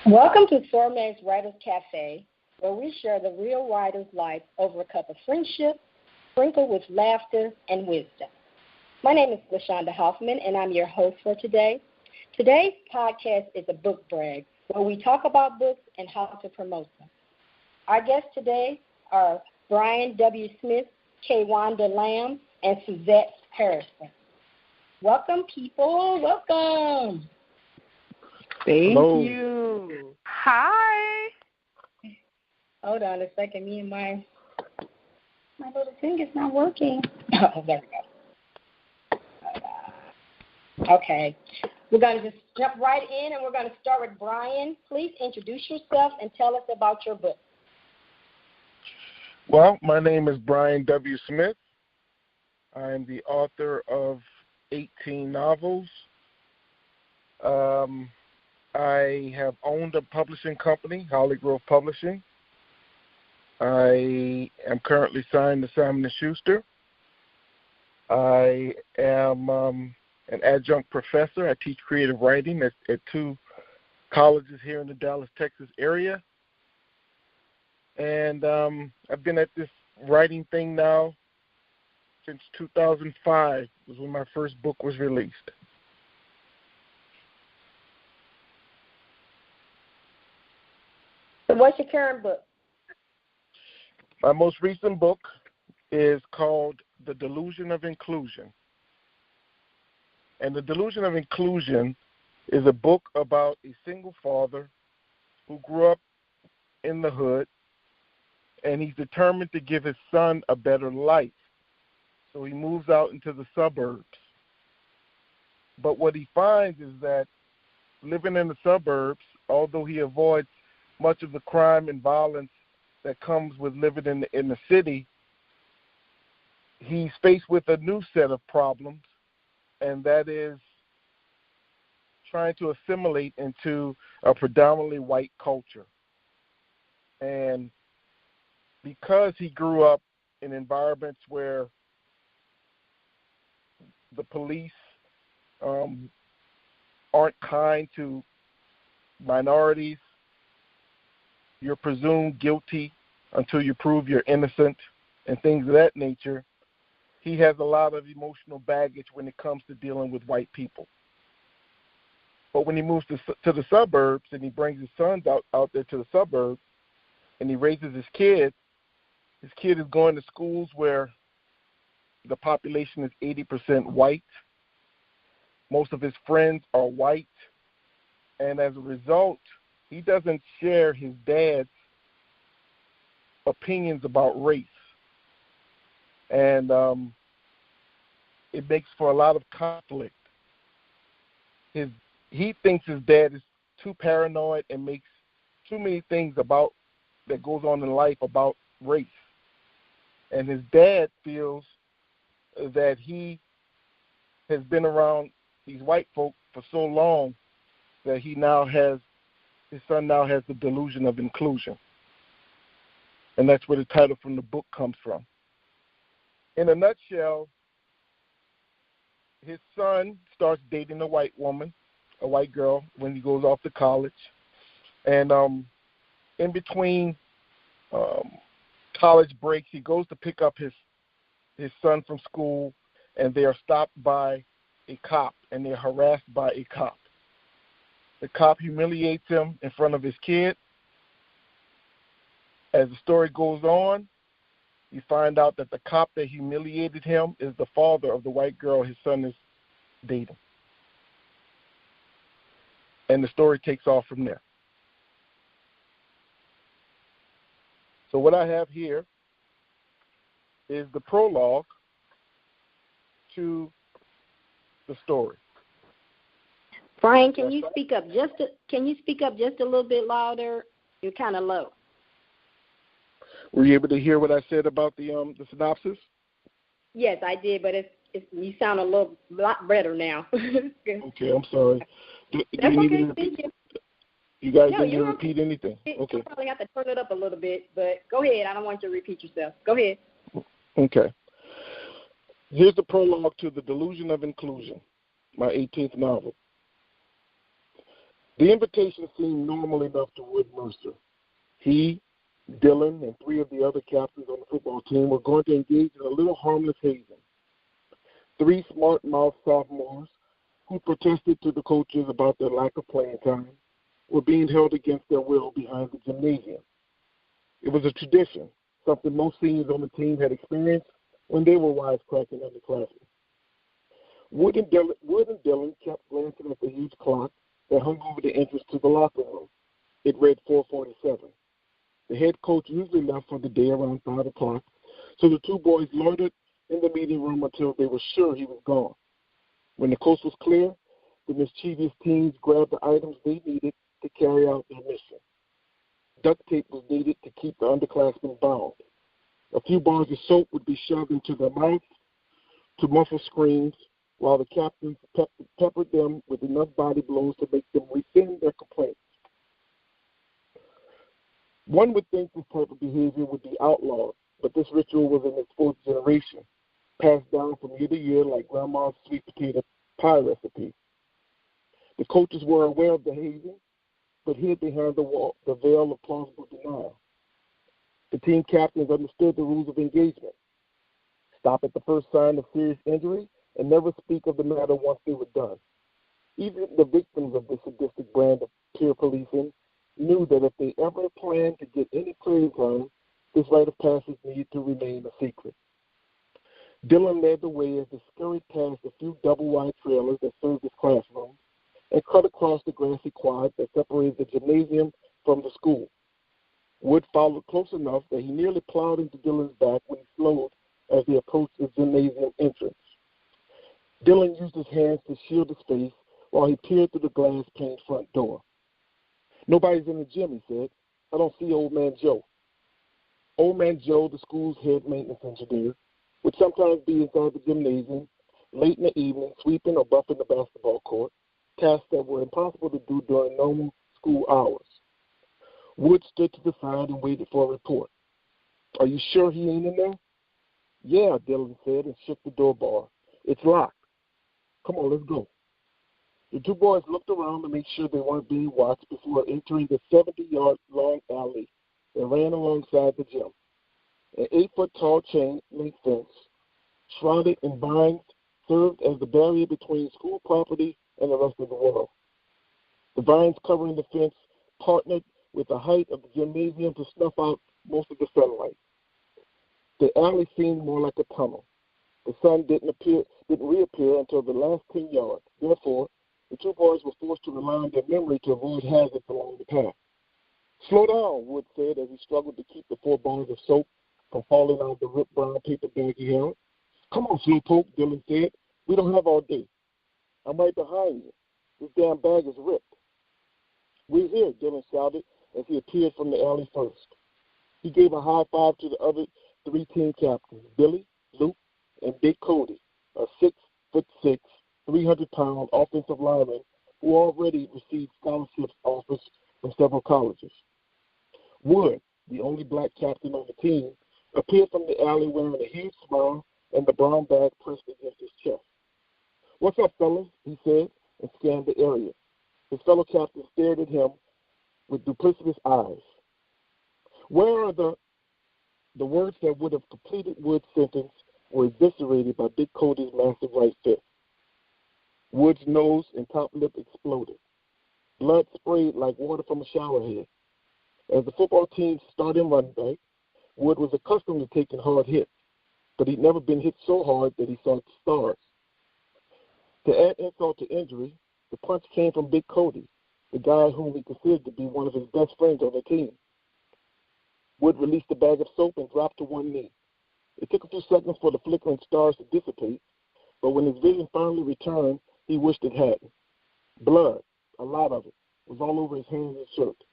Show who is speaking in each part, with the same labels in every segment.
Speaker 1: Welcome to SORMAG's Writers Cafe, where we share the real writer's life over a cup of friendship, sprinkled with laughter and wisdom. My name is LaShonda Hoffman, and I'm your host for today. Today's podcast is a book brag, where we talk about books and how to promote them. Our guests today are Brian W. Smith, Kaywanda Lamb, and Suzette Harrison. Welcome, people. Welcome.
Speaker 2: Thank
Speaker 3: Hello.
Speaker 2: you. Hi.
Speaker 1: Hold on a second. Me and my little finger's not working. Oh, there we go. Okay. We're going to just jump right in, and we're going to start with Brian. Please introduce yourself and tell us about your book.
Speaker 3: Well, my name is Brian W. Smith. I am the author of 18 novels. I have owned a publishing company, Holly Grove Publishing. I am currently signed to Simon & Schuster. I am an adjunct professor. I teach creative writing at two colleges here in the Dallas, Texas area. And I've been at this writing thing now since 2005, was when my first book was released.
Speaker 1: So what's your current book?
Speaker 3: My most recent book is called The Delusion of Inclusion. And The Delusion of Inclusion is a book about a single father who grew up in the hood, and he's determined to give his son a better life. So he moves out into the suburbs. But what he finds is that living in the suburbs, although he avoids much of the crime and violence that comes with living in the city, he's faced with a new set of problems, and that is trying to assimilate into a predominantly white culture. And because he grew up in environments where the police aren't kind to minorities, you're presumed guilty until you prove you're innocent, and things of that nature, he has a lot of emotional baggage when it comes to dealing with white people. But when he moves to the suburbs and he brings his sons out there to the suburbs and he raises his kid is going to schools where the population is 80% white. Most of his friends are white. And as a result, he doesn't share his dad's opinions about race. And it makes for a lot of conflict. He thinks his dad is too paranoid and makes too many things about that goes on in life about race. And his dad feels that he has been around these white folk for so long that his son now has the delusion of inclusion. And that's where the title from the book comes from. In a nutshell, his son starts dating a white woman, a white girl, when he goes off to college. And in between college breaks, he goes to pick up his son from school, and they are stopped by a cop, and they're harassed by a cop. The cop humiliates him in front of his kid. As the story goes on, you find out that the cop that humiliated him is the father of the white girl his son is dating. And the story takes off from there. So what I have here is the prologue to the story.
Speaker 1: Brian, can you speak up just a little bit louder? You're kind of low.
Speaker 3: Were you able to hear what I said about the synopsis?
Speaker 1: Yes, I did, but you sound a lot better now.
Speaker 3: Okay, I'm sorry.
Speaker 1: That's okay. Thank you.
Speaker 3: You guys didn't need to repeat anything? Okay.
Speaker 1: You probably have to turn it up a little bit, but go ahead. I don't want you to repeat yourself. Go ahead.
Speaker 3: Okay. Here's the prologue to The Delusion of Inclusion, my 18th novel. The invitation seemed normal enough to Wood Mercer. He, Dylan, and 3 of the other captains on the football team were going to engage in a little harmless hazing. 3 smart-mouthed sophomores who protested to the coaches about their lack of playing time were being held against their will behind the gymnasium. It was a tradition, something most seniors on the team had experienced when they were wisecracking underclassmen. Wood and Dylan kept glancing at the huge clock that hung over the entrance to the locker room. It read 4:47. The head coach usually left for the day around 5 o'clock, so the 2 boys loitered in the meeting room until they were sure he was gone. When the coast was clear, the mischievous teens grabbed the items they needed to carry out their mission. Duct tape was needed to keep the underclassmen bound. A few bars of soap would be shoved into their mouths to muffle screams, while the captains peppered them with enough body blows to make them rescind their complaints. One would think this type of behavior would be outlawed, but this ritual was in its 4th generation, passed down from year to year like Grandma's sweet potato pie recipe. The coaches were aware of the hazing, but hid behind the veil of plausible denial. The team captains understood the rules of engagement. Stop at the first sign of serious injury and never speak of the matter once they were done. Even the victims of this sadistic brand of peer policing knew that if they ever planned to get any playing time, this rite of passage needed to remain a secret. Dylan led the way as they scurried past a few double-wide trailers that served as classrooms and cut across the grassy quad that separated the gymnasium from the school. Wood followed close enough that he nearly plowed into Dylan's back when he slowed as they approached the gymnasium entrance. Dylan used his hands to shield his face while he peered through the glass-paned front door. "Nobody's in the gym," he said. "I don't see Old Man Joe." Old Man Joe, the school's head maintenance engineer, would sometimes be inside the gymnasium late in the evening, sweeping or buffing the basketball court, tasks that were impossible to do during normal school hours. Wood stood to the side and waited for a report. "Are you sure he ain't in there?" "Yeah," Dylan said and shook the door bar. "It's locked. Come on, let's go." The 2 boys looked around to make sure they weren't being watched before entering the 70-yard-long alley that ran alongside the gym. An 8-foot-tall chain-link fence, shrouded in vines, served as the barrier between school property and the rest of the world. The vines covering the fence partnered with the height of the gymnasium to snuff out most of the sunlight. The alley seemed more like a tunnel. The sun didn't reappear until the last 10 yards. Therefore, the 2 boys were forced to rely on their memory to avoid hazards along the path. "Slow down," Wood said as he struggled to keep the 4 bars of soap from falling out of the ripped brown paper bag he held. "Come on, Slowpoke," Dylan said. "We don't have all day." "I'm right behind you. This damn bag is ripped." "We're here," Dylan shouted as he appeared from the alley first. He gave a high five to the other 3 team captains, Billy, Luke, and Big Cody, a 6'6", 300-pound offensive lineman who already received scholarships offers from several colleges. Wood, the only black captain on the team, appeared from the alley wearing a huge smile and the brown bag pressed against his chest. "What's up, fellas?" he said, and scanned the area. His fellow captains stared at him with duplicitous eyes. Where are the words that would have completed Wood's sentence were eviscerated by Big Cody's massive right fist. Wood's nose and top lip exploded. Blood sprayed like water from a shower head. As the football team's starting running back, Wood was accustomed to taking hard hits, but he'd never been hit so hard that he saw stars. To add insult to injury, the punch came from Big Cody, the guy whom he considered to be one of his best friends on the team. Wood released the bag of soap and dropped to one knee. It took a few seconds for the flickering stars to dissipate, but when his vision finally returned, he wished it hadn't. Blood, a lot of it, was all over his hands and shirt.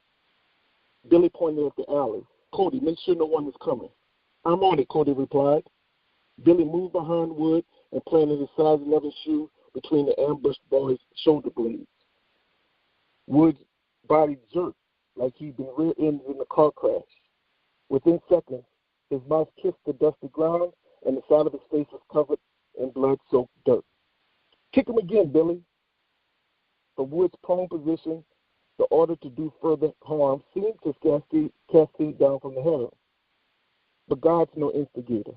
Speaker 3: Billy pointed at the alley. "Cody, make sure no one is coming." "I'm on it," Cody replied. Billy moved behind Wood and planted his size 11 shoe between the ambushed boy's shoulder blades. Wood's body jerked like he'd been rear-ended in a car crash. Within seconds, his mouth kissed the dusty ground, and the side of his face was covered in blood-soaked dirt. "Kick him again, Billy." From Wood's prone position, the order to do further harm seemed to cascade down from the heaven. But God's no instigator.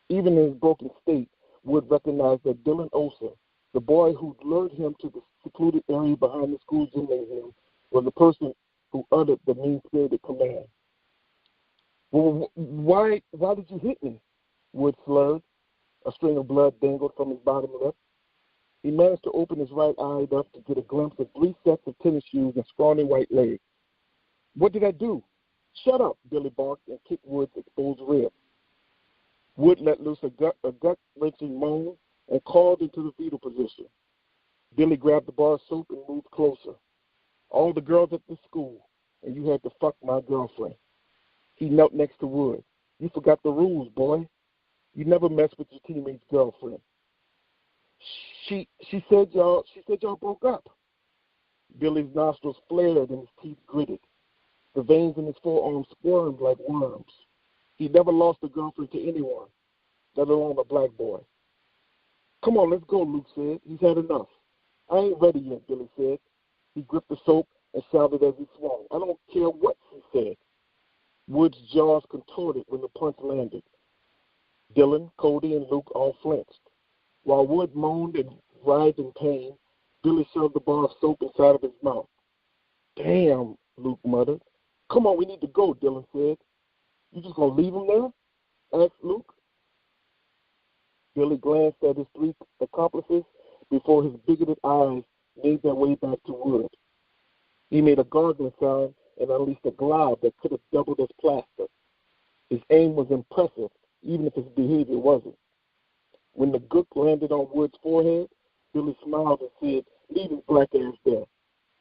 Speaker 3: Even in his broken state, Wood recognized that Dylan Osa, the boy who lured him to the secluded area behind the school gymnasium, was the person who uttered the mean-spirited command. Well, why did you hit me? Wood slurred. A string of blood dangled from his bottom lip. He managed to open his right eye up to get a glimpse of 3 sets of tennis shoes and scrawny white legs. What did I do? Shut up, Billy barked and kicked Wood's exposed rib. Wood let loose a gut-wrenching moan and crawled into the fetal position. Billy grabbed the bar of soap and moved closer. All the girls at the school, and you had to fuck my girlfriend. He knelt next to Wood. You forgot the rules, boy. You never mess with your teammate's girlfriend. She said y'all broke up. Billy's nostrils flared and his teeth gritted. The veins in his forearms squirmed like worms. He never lost a girlfriend to anyone, let alone a black boy. Come on, let's go, Luke said. He's had enough. I ain't ready yet, Billy said. He gripped the soap and shouted as he swung. I don't care what he said. Wood's jaws contorted when the punch landed. Dylan, Cody, and Luke all flinched. While Wood moaned and writhed in pain, Billy shoved the bar of soap inside of his mouth. Damn, Luke muttered. Come on, we need to go, Dylan said. You just gonna leave him there? Asked Luke. Billy glanced at his 3 accomplices before his bigoted eyes made their way back to Wood. He made a gargling sound and unleashed a glob that could have doubled as plaster. His aim was impressive, even if his behavior wasn't. When the gook landed on Wood's forehead, Billy smiled and said, leave his black ass there.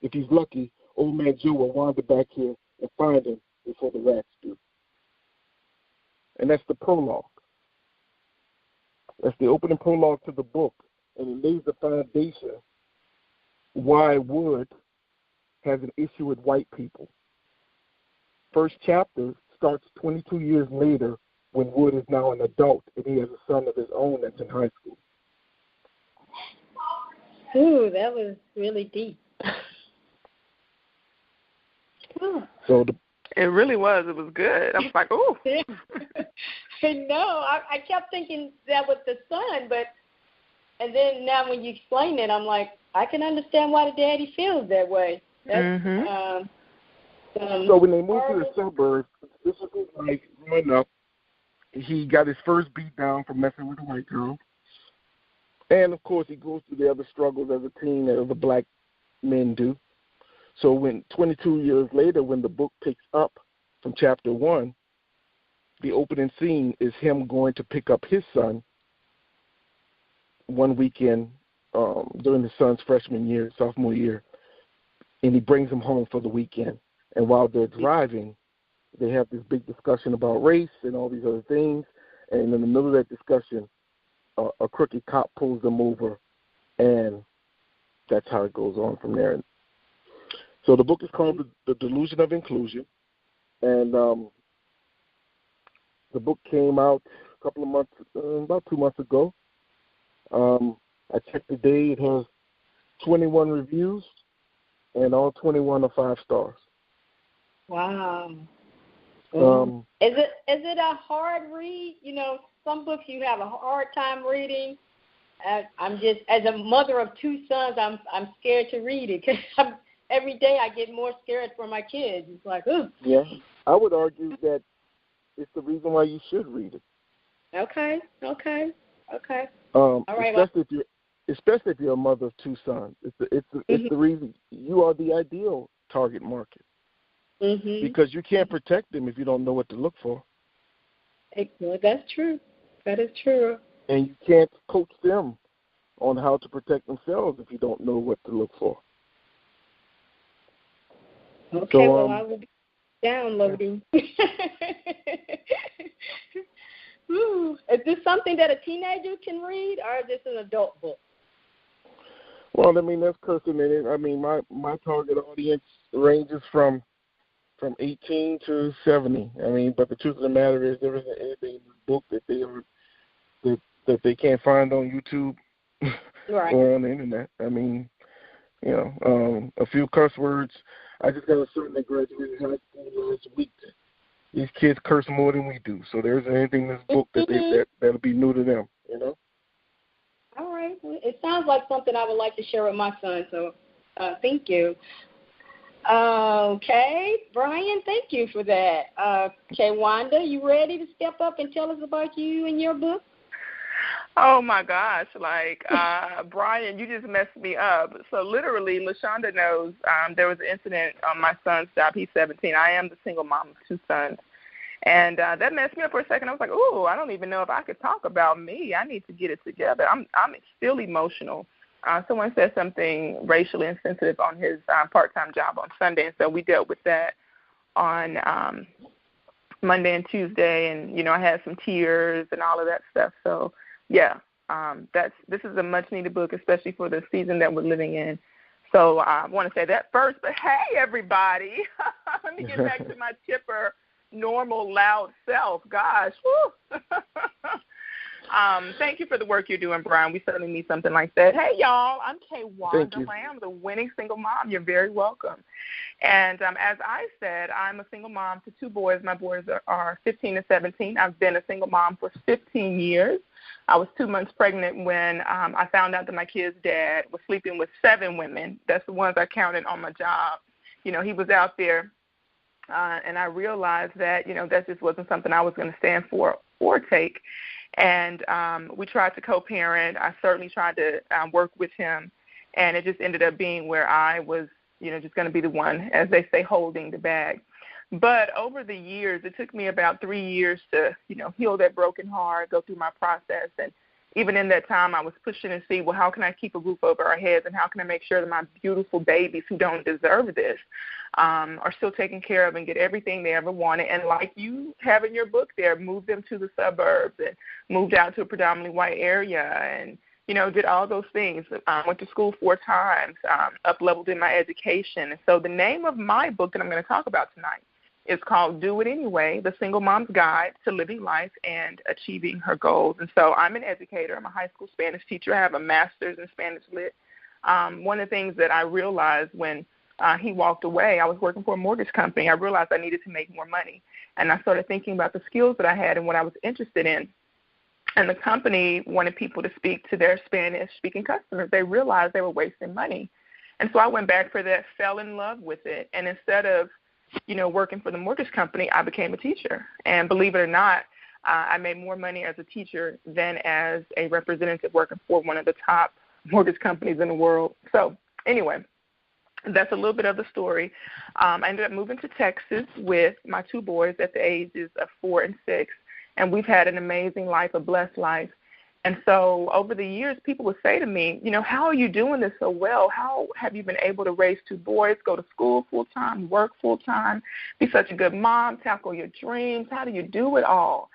Speaker 3: If he's lucky, old man Joe will wander back here and find him before the rats do. And that's the prologue. That's the opening prologue to the book, and it lays the foundation why Wood has an issue with white people. First chapter starts 22 years later when Wood is now an adult and he has a son of his own that's in high school.
Speaker 1: Ooh, that was really deep.
Speaker 3: So
Speaker 2: it really was. It was good. I was like, ooh.
Speaker 1: No, I kept thinking that was the son, and then now when you explain it, I'm like, I can understand why the daddy feels that way. That's,
Speaker 3: so when they moved to the suburbs, this was his life growing up. He got his first beat down for messing with a white girl. And, of course, he goes through the other struggles as a teen that other black men do. So when 22 years later, when the book picks up from chapter 1, the opening scene is him going to pick up his son one weekend during his son's sophomore year, and he brings him home for the weekend. And while they're driving, they have this big discussion about race and all these other things. And in the middle of that discussion, a crooked cop pulls them over, and that's how it goes on from there. So the book is called The Delusion of Inclusion, and the book came out about 2 months ago. I checked today; it has 21 reviews, and all 21 are 5 stars.
Speaker 1: Wow. Is it a hard read? You know, some books you have a hard time reading. I'm just, as a mother of 2 sons, I'm scared to read it because every day I get more scared for my kids. It's like, ooh.
Speaker 3: Yeah, I would argue that it's the reason why you should read it.
Speaker 1: Okay.
Speaker 3: All right. Especially if you're a mother of 2 sons, it's the reason you are the ideal target market. Mm-hmm. Because you can't protect them if you don't know what to look for.
Speaker 1: Well, that's true. That is true.
Speaker 3: And you can't coach them on how to protect themselves if you don't know what to look for.
Speaker 1: Okay, so, well, I will be downloading. Ooh. Is this something that a teenager can read, or is this an adult book?
Speaker 3: Well, I mean, that's cursing in it. I mean, my target audience ranges from 18 to 70. I mean, but the truth of the matter is there isn't anything in this book that they can't find on YouTube
Speaker 1: right.
Speaker 3: or on the internet. I mean, A few curse words. I just got a son that graduated high school last week. These kids curse more than we do. So there's anything in this book that'll be new to them,
Speaker 1: All right. Well, it sounds like something I would like to share with my son, so thank you. Okay, Brian, thank you for that. Kaywanda, you ready to step up and tell us about you and your book?
Speaker 2: Oh, my gosh. Brian, you just messed me up. So literally, LaShonda knows there was an incident on my son's job. He's 17. I am the single mom of 2 sons. And that messed me up for a second. I was like, oh, I don't even know if I could talk about me. I need to get it together. I'm still emotional. Someone said something racially insensitive on his part-time job on Sunday, and so we dealt with that on Monday and Tuesday, and, I had some tears and all of that stuff. So, yeah, this is a much-needed book, especially for the season that we're living in. So I want to say that first, but hey, everybody, let me get back to my chipper, normal, loud self. Gosh, woo. Thank you for the work you're doing, Brian. We certainly need something like that. Hey, y'all, I'm Kaywanda. I am the winning single mom. You're very welcome. And as I said, I'm a single mom to 2 boys. My boys are 15 and 17. I've been a single mom for 15 years. I was 2 months pregnant when I found out that my kid's dad was sleeping with 7 women. That's the ones I counted on my job. He was out there, and I realized that, that just wasn't something I was going to stand for or take. And we tried to co-parent. I certainly tried to work with him, and it just ended up being where I was, just going to be the one, as they say, holding the bag. But over the years, it took me about 3 years to, heal that broken heart, go through my process. And even in that time, I was pushing to see, well, how can I keep a roof over our heads, and how can I make sure that my beautiful babies who don't deserve this are still taken care of and get everything they ever wanted. And like you have in your book there, moved them to the suburbs and moved out to a predominantly white area and, did all those things. Went to school 4 times, up-leveled in my education. And so the name of my book that I'm going to talk about tonight is called Do It Anyway, The Single Mom's Guide to Living Life and Achieving Her Goals. And so I'm an educator. I'm a high school Spanish teacher. I have a master's in Spanish Lit. One of the things that I realized when he walked away, I was working for a mortgage company. I realized I needed to make more money. And I started thinking about the skills that I had and what I was interested in. And the company wanted people to speak to their Spanish-speaking customers. They realized they were wasting money. And so I went back for that, fell in love with it. And instead of, working for the mortgage company, I became a teacher. And believe it or not, I made more money as a teacher than as a representative working for one of the top mortgage companies in the world. So anyway, that's a little bit of the story. I ended up moving to Texas with my 2 boys at the ages of 4 and 6. And we've had an amazing life, a blessed life. And so over the years, people would say to me, how are you doing this so well? How have you been able to raise 2 boys, go to school full-time, work full-time, be such a good mom, tackle your dreams? How do you do it all?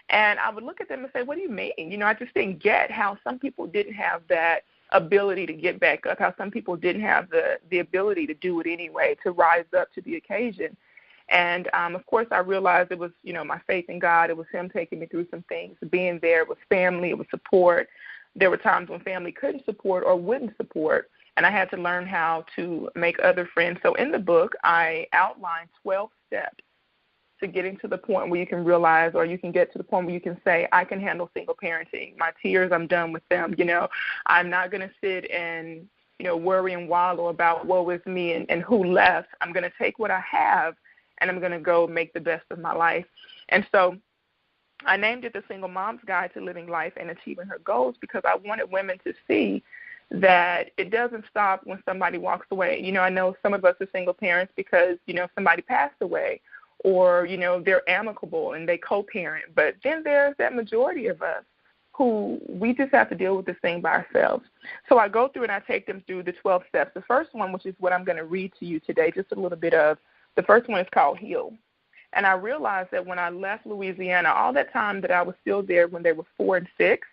Speaker 2: And I would look at them and say, what do you mean? I just didn't get how some people didn't have that ability to get back up, how some people didn't have the ability to do it anyway, to rise up to the occasion. And, of course, I realized it was, my faith in God. It was him taking me through some things, being there. It was family. It was support. There were times when family couldn't support or wouldn't support, and I had to learn how to make other friends. So in the book, I outlined 12 steps to getting to the point where you can realize, or you can get to the point where you can say, I can handle single parenting. My tears, I'm done with them. I'm not going to sit and, worry and wallow about woe is me and who left. I'm going to take what I have, and I'm going to go make the best of my life. And so I named it The Single Mom's Guide to Living Life and Achieving Her Goals because I wanted women to see that it doesn't stop when somebody walks away. I know some of us are single parents because, somebody passed away or, they're amicable and they co-parent. But then there's that majority of us who we just have to deal with this thing by ourselves. So I go through and I take them through the 12 steps. The first one, which is what I'm going to read to you today, just a little bit of, the first one is called Heal. And I realized that when I left Louisiana, all that time that I was still there when they were 4 and 6,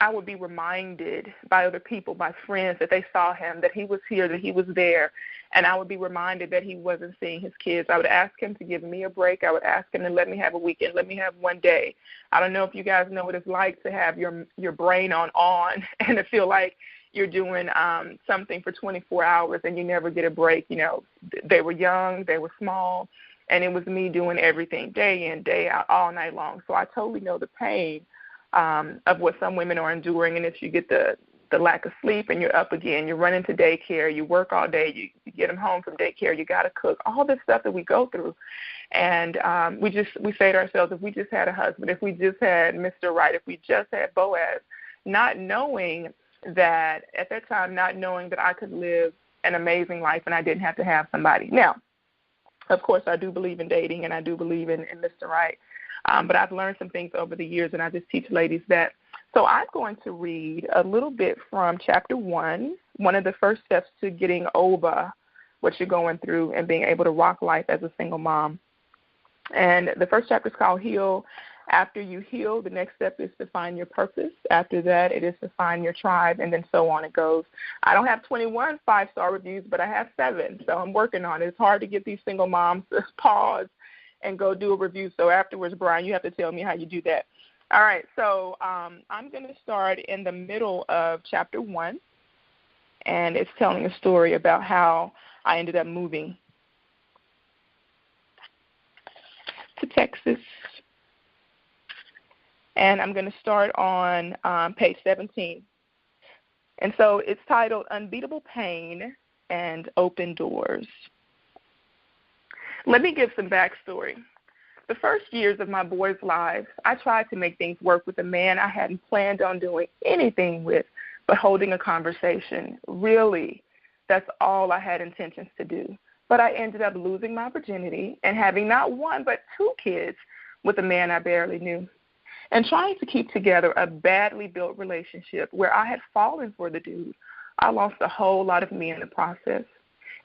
Speaker 2: I would be reminded by other people, by friends, that they saw him, that he was here, that he was there. And I would be reminded that he wasn't seeing his kids. I would ask him to give me a break. I would ask him to let me have a weekend, let me have one day. I don't know if you guys know what it's like to have your brain on and to feel like you're doing something for 24 hours and you never get a break. You know, they were young, they were small, and it was me doing everything day in, day out, all night long. So I totally know the pain of what some women are enduring. And if you get the lack of sleep and you're up again, you're running to daycare, you work all day, you get them home from daycare, you got to cook, all this stuff that we go through. And we say to ourselves, if we just had a husband, if we just had Mr. Right, if we just had Boaz, not knowing that at that time, not knowing that I could live an amazing life and I didn't have to have somebody. Now, of course, I do believe in dating and I do believe in Mr. Right. But I've learned some things over the years, and I just teach ladies that. So I'm going to read a little bit from chapter 1, one of the first steps to getting over what you're going through and being able to rock life as a single mom. And the first chapter is called Heal. After you heal, the next step is to find your purpose. After that, it is to find your tribe, and then so on it goes. I don't have 21 5-star reviews, but I have 7, so I'm working on it. It's hard to get these single moms to pause and go do a review. So afterwards, Brian, you have to tell me how you do that. All right, so I'm going to start in the middle of chapter 1, and it's telling a story about how I ended up moving to Texas. And I'm going to start on page 17. And so it's titled Unbeatable Pain and Open Doors. Let me give some backstory. The first years of my boys' lives, I tried to make things work with a man I hadn't planned on doing anything with but holding a conversation. Really, that's all I had intentions to do. But I ended up losing my virginity and having not 1 but 2 kids with a man I barely knew, and trying to keep together a badly built relationship where I had fallen for the dude. I lost a whole lot of me in the process.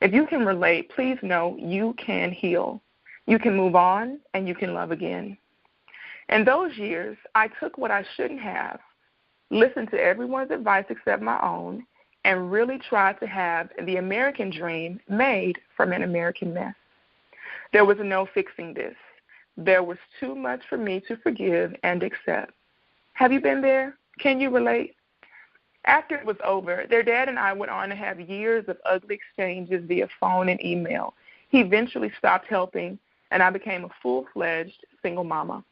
Speaker 2: If you can relate, please know you can heal. You can move on, and you can love again. In those years, I took what I shouldn't have, listened to everyone's advice except my own, and really tried to have the American dream made from an American mess. There was no fixing this. There was too much for me to forgive and accept. Have you been there? Can you relate? After it was over, their dad and I went on to have years of ugly exchanges via phone and email. He eventually stopped helping, and I became a full-fledged single mama.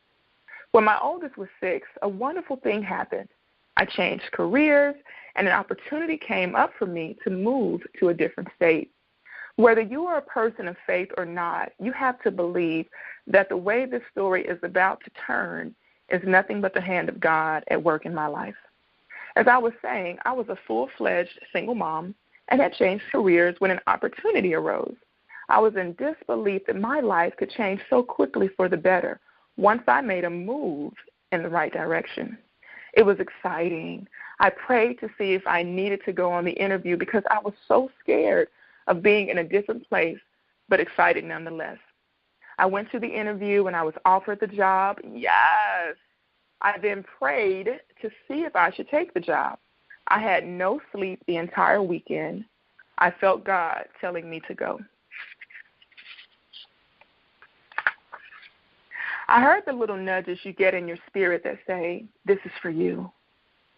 Speaker 2: When my oldest was 6, a wonderful thing happened. I changed careers, and an opportunity came up for me to move to a different state. Whether you are a person of faith or not, you have to believe that the way this story is about to turn is nothing but the hand of God at work in my life. As I was saying, I was a full-fledged single mom and had changed careers when an opportunity arose. I was in disbelief that my life could change so quickly for the better once I made a move in the right direction. It was exciting. I prayed to see if I needed to go on the interview because I was so scared of being in a different place, but excited nonetheless. I went to the interview and I was offered the job. Yes. I then prayed to see if I should take the job. I had no sleep the entire weekend. I felt God telling me to go. I heard the little nudges you get in your spirit that say, this is for you.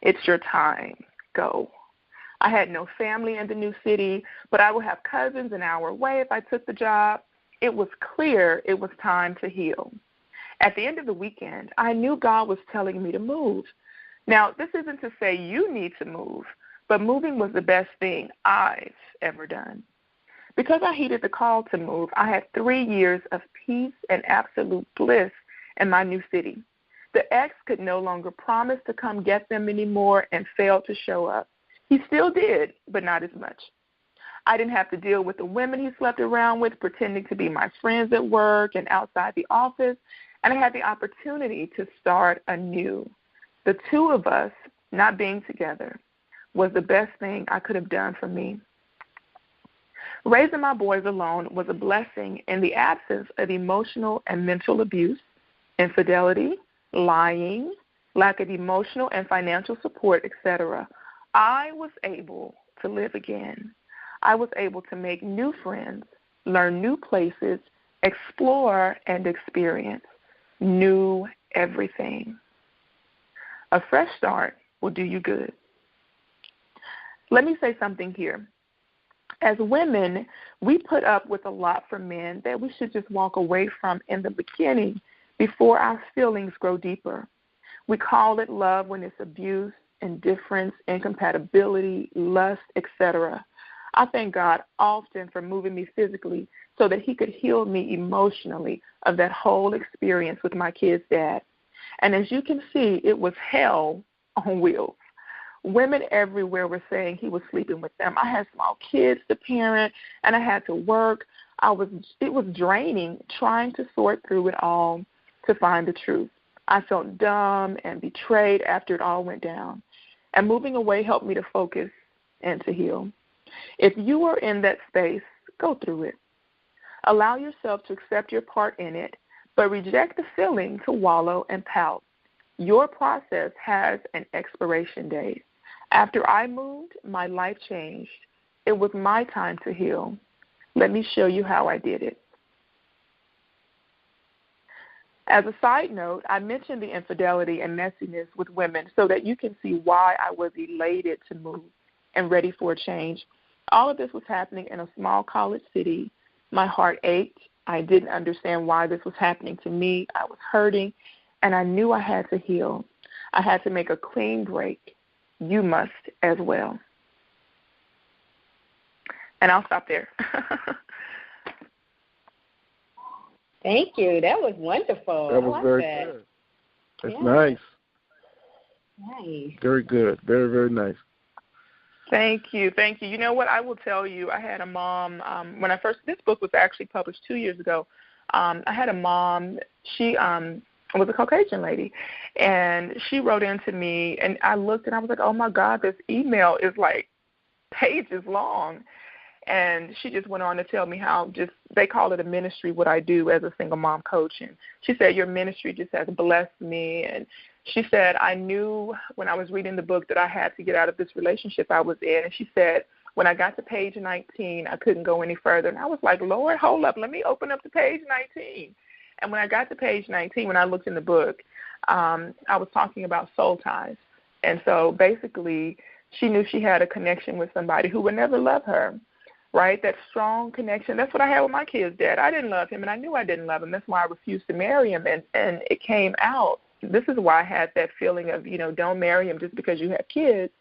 Speaker 2: It's your time. Go. I had no family in the new city, but I would have cousins an hour away if I took the job. It was clear it was time to heal. At the end of the weekend, I knew God was telling me to move. Now, this isn't to say you need to move, but moving was the best thing I've ever done. Because I heeded the call to move, I had 3 years of peace and absolute bliss in my new city. The ex could no longer promise to come get them anymore and failed to show up. He still did, but not as much. I didn't have to deal with the women he slept around with, pretending to be my friends at work and outside the office, and I had the opportunity to start anew. The 2 of us not being together was the best thing I could have done for me. Raising my boys alone was a blessing in the absence of emotional and mental abuse, infidelity, lying, lack of emotional and financial support, etc. I was able to live again. I was able to make new friends, learn new places, explore and experience new everything. A fresh start will do you good. let me say something here. As women, we put up with a lot from men that we should just walk away from in the beginning before our feelings grow deeper. We call it love when it's abuse, indifference, incompatibility, lust, etc. I thank God often for moving me physically so that he could heal me emotionally of that whole experience with my kid's dad. And as you can see, it was hell on wheels. Women everywhere were saying he was sleeping with them. I had small kids to parent, and I had to work. It was draining trying to sort through it all to find the truth. I felt dumb and betrayed after it all went down. And moving away helped me to focus and to heal. If you are in that space, go through it. Allow yourself to accept your part in it, but reject the feeling to wallow and pout. Your process has an expiration date. After I moved, my life changed. It was my time to heal. Let me show you how I did it. As a side note, I mentioned the infidelity and messiness with women so that you can see why I was elated to move and ready for a change. All of this was happening in a small college city. My heart ached. I didn't understand why this was happening to me. I was hurting, and I knew I had to heal. I had to make a clean break. You must as well. And I'll stop there.
Speaker 1: Thank you. That was wonderful.
Speaker 3: That was very good. That's nice.
Speaker 1: Nice.
Speaker 3: Very good. Very, very nice.
Speaker 2: Thank you. Thank you. You know what? I will tell you, I had a mom, this book was actually published 2 years ago. I had a mom, she was a Caucasian lady, and she wrote into me, and I looked, and I was like, oh, my God, this email is like pages long. And she just went on to tell me how they call it a ministry, what I do as a single mom coach. And she said, your ministry just has blessed me. And she said, I knew when I was reading the book that I had to get out of this relationship I was in. And she said, when I got to page 19, I couldn't go any further. And I was like, Lord, hold up, let me open up to page 19. And when I got to page 19, when I looked in the book, I was talking about soul ties. And so basically, she knew she had a connection with somebody who would never love her. Right, that strong connection. That's what I had with my kid's dad. I didn't love him, and I knew I didn't love him. That's why I refused to marry him, and it came out. This is why I had that feeling of, don't marry him just because you have kids,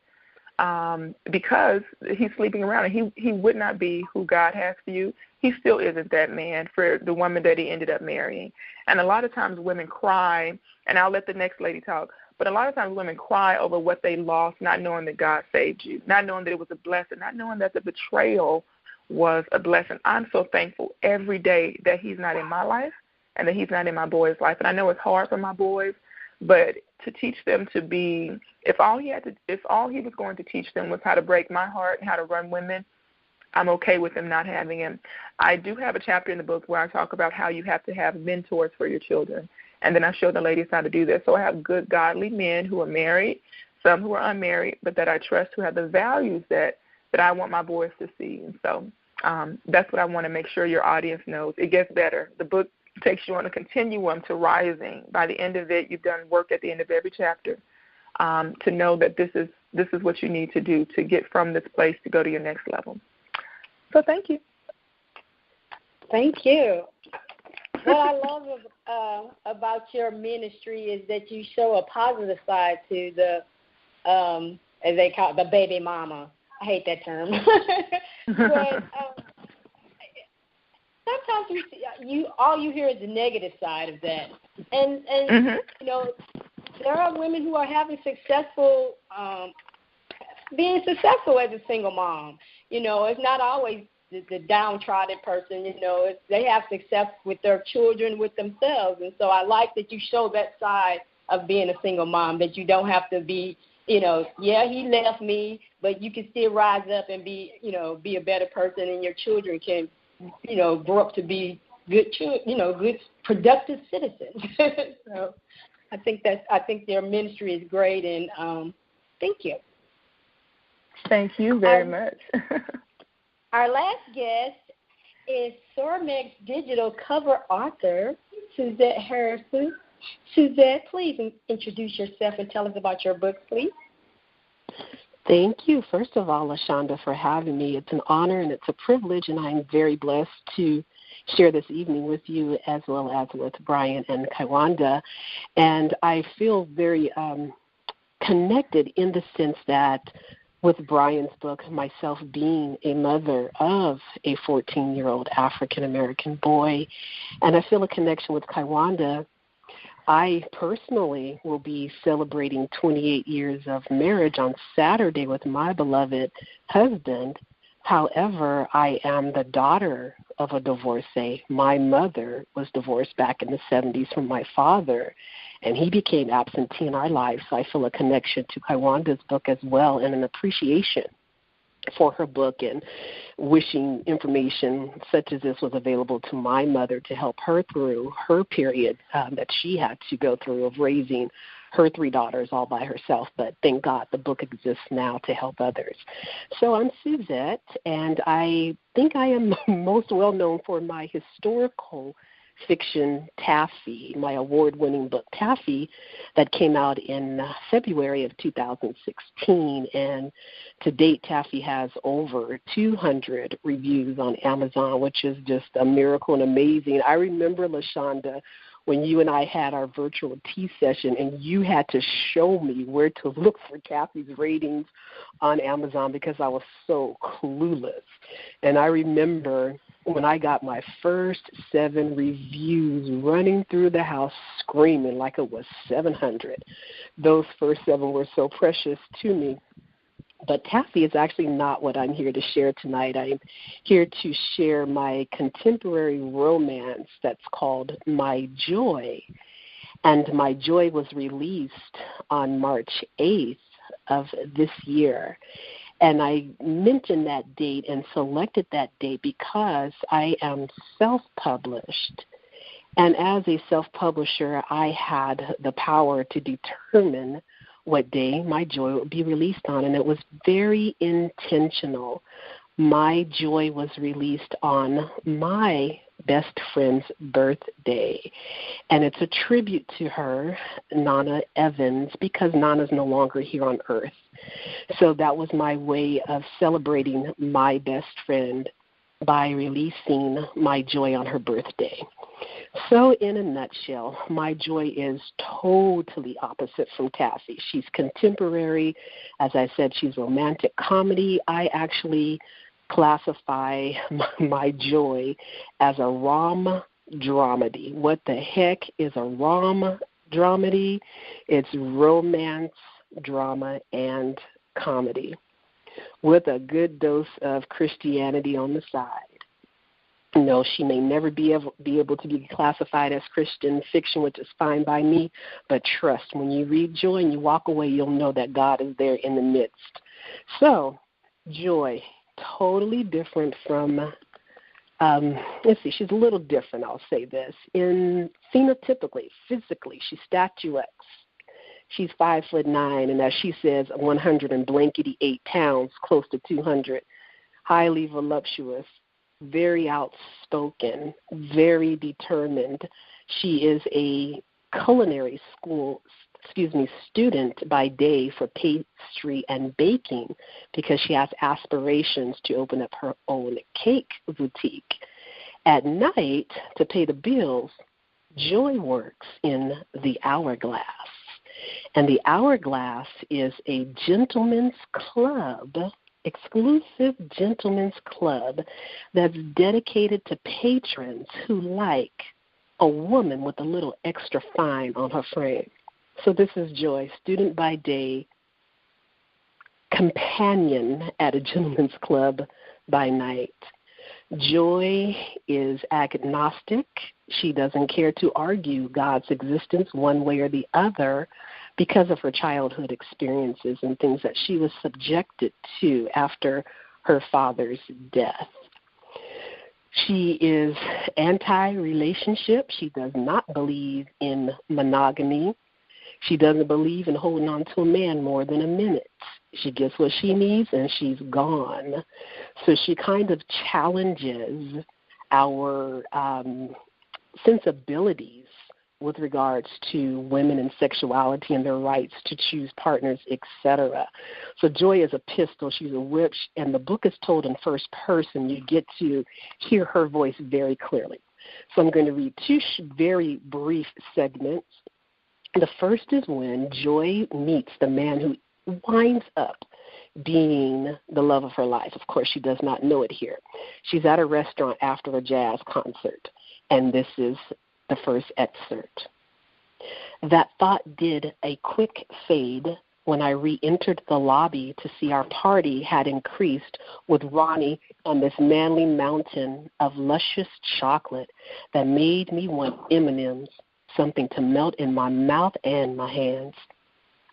Speaker 2: because he's sleeping around, and he would not be who God has for you. He still isn't that man for the woman that he ended up marrying. And a lot of times women cry, and I'll let the next lady talk, but a lot of times women cry over what they lost, not knowing that God saved you, not knowing that it was a blessing, not knowing that the betrayal was a blessing. I'm so thankful every day that he's not in my life and that he's not in my boys' life. And I know it's hard for my boys, but to teach them to be, if all he was going to teach them was how to break my heart and how to run women, I'm okay with them not having him. I do have a chapter in the book where I talk about how you have to have mentors for your children. And then I show the ladies how to do that. So I have good, godly men who are married, some who are unmarried, but that I trust, who have the values that I want my boys to see. And so that's what I want to make sure your audience knows. It gets better. The book takes you on a continuum to rising. By the end of it, you've done work at the end of every chapter to know that this is what you need to do to get from this place to go to your next level. So thank you.
Speaker 1: Thank you. What I love about your ministry is that you show a positive side to the, as they call it, the baby mama. I hate that term. But sometimes all you hear is the negative side of that. And there are women who are having being successful as a single mom. It's not always the downtrodden person. They have success with their children, with themselves. And so I like that you show that side of being a single mom, that you don't have to be, he left me, but you can still rise up and be a better person, and your children can, grow up to be good, good, productive citizens. So I think their ministry is great, and thank you.
Speaker 2: Thank you very much.
Speaker 1: Our last guest is SORMAG's digital cover author, Suzette Harrison. Suzette, please introduce yourself and tell us about your book, please.
Speaker 4: Thank you, first of all, LaShonda, for having me. It's an honor and it's a privilege, and I'm very blessed to share this evening with you as well as with Brian and Kaywanda. And I feel very connected in the sense that with Brian's book, myself being a mother of a 14-year-old African-American boy, and I feel a connection with Kaywanda. I personally will be celebrating 28 years of marriage on Saturday with my beloved husband. However, I am the daughter of a divorcee. My mother was divorced back in the 70s from my father, and he became absentee in our lives. So I feel a connection to Kaywanda's book as well, and an appreciation for her book, and wishing information such as this was available to my mother to help her through her period that she had to go through of raising her 3 daughters all by herself. But thank God the book exists now to help others. So I'm Suzette, and I think I am most well known for my historical fiction, Taffy, my award-winning book, Taffy, that came out in February of 2016. And to date, Taffy has over 200 reviews on Amazon, which is just a miracle and amazing. I remember, LaShonda, when you and I had our virtual tea session, and you had to show me where to look for Taffy's ratings on Amazon because I was so clueless. And I remember when I got my first 7 reviews running through the house screaming like it was 700. Those first 7 were so precious to me. But Taffy is actually not what I'm here to share tonight. I'm here to share my contemporary romance that's called My Joy. And My Joy was released on March 8th of this year. And I mentioned that date and selected that date because I am self-published. And as a self-publisher, I had the power to determine what day My Joy would be released on, and it was very intentional. My Joy was released on my best friend's birthday, and it's a tribute to her, Nana Evans, because Nana's no longer here on earth. So that was my way of celebrating my best friend by releasing My Joy on her birthday. So in a nutshell, My Joy is totally opposite from Taffy. She's contemporary. As I said, she's romantic comedy. I actually classify My Joy as a rom-dramedy. What the heck is a rom-dramedy? It's romance, drama, and comedy with a good dose of Christianity on the side. No, she may never be able to be classified as Christian fiction, which is fine by me, but trust, when you read Joy and you walk away, you'll know that God is there in the midst. So, Joy, totally different from, she's a little different, I'll say this. In phenotypically, physically, she's statuesque. She's 5'9", and as she says, 188 pounds, close to 200, highly voluptuous, very outspoken, very determined. She is a culinary student by day for pastry and baking because she has aspirations to open up her own cake boutique. At night, to pay the bills, Joy works in the Hourglass. And the Hourglass is a gentleman's club, exclusive gentleman's club that's dedicated to patrons who like a woman with a little extra fine on her frame. So this is Joy, student by day, companion at a gentleman's club by night. Joy is agnostic. She doesn't care to argue God's existence one way or the other because of her childhood experiences and things that she was subjected to after her father's death. She is anti-relationship. She does not believe in monogamy. She doesn't believe in holding on to a man more than a minute. She gets what she needs and she's gone. So she kind of challenges our sensibilities with regards to women and sexuality and their rights to choose partners, etc. So Joy is a pistol. She's a whip, and the book is told in first person. You get to hear her voice very clearly. So I'm going to read two very brief segments. The first is when Joy meets the man who winds up being the love of her life. Of course, she does not know it here. She's at a restaurant after a jazz concert, and this is the first excerpt. That thought did a quick fade when I re-entered the lobby to see our party had increased with Ronnie and this manly mountain of luscious chocolate that made me want M&Ms, something to melt in my mouth and my hands.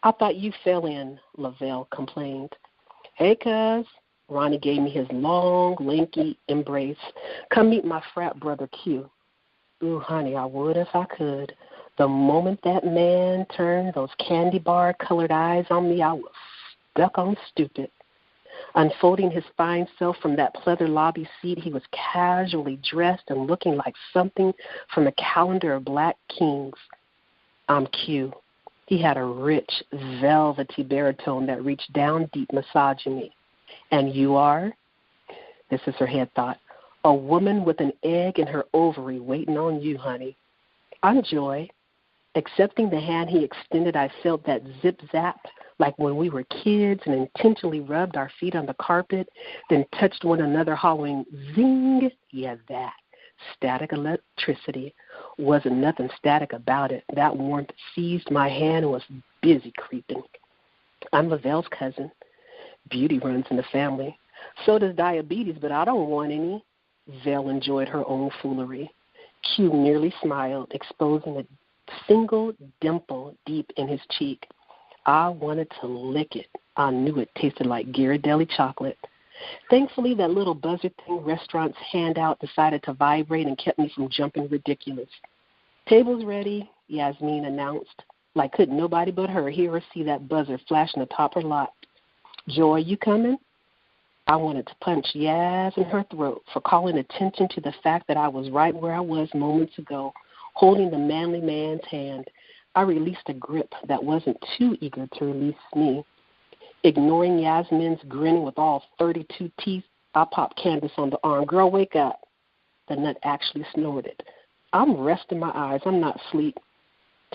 Speaker 4: I thought you fell in, Lavelle complained. Hey, cuz. Ronnie gave me his long, lanky embrace. Come meet my frat brother, Q. Ooh, honey, I would if I could. The moment that man turned those candy bar-colored eyes on me, I was stuck on stupid. Unfolding his fine self from that pleather lobby seat, he was casually dressed and looking like something from a calendar of black kings. I'm Q. He had a rich, velvety baritone that reached down deep, massaging me. And you are? This is her head thought. A woman with an egg in her ovary waiting on you, honey. I'm Joy. Accepting the hand he extended, I felt that zip-zap, like when we were kids and intentionally rubbed our feet on the carpet, then touched one another, hollering, zing. Yeah, that. Static electricity. Wasn't nothing static about it. That warmth seized my hand and was busy creeping. I'm Lavelle's cousin. Beauty runs in the family. So does diabetes, but I don't want any. Vel enjoyed her own foolery. Q nearly smiled, exposing a single dimple deep in his cheek. I wanted to lick it. I knew it tasted like Ghirardelli chocolate. Thankfully, that little buzzer thing restaurants hand out decided to vibrate and kept me from jumping ridiculous. Table's ready, Yasmin announced, like couldn't nobody but her hear or see that buzzer flashing atop her lot. Joy, you coming? I wanted to punch Yaz in her throat for calling attention to the fact that I was right where I was moments ago, holding the manly man's hand. I released a grip that wasn't too eager to release me. Ignoring Yasmin's grin with all 32 teeth, I popped Candace on the arm. Girl, wake up. The nut actually snorted. I'm resting my eyes. I'm not asleep.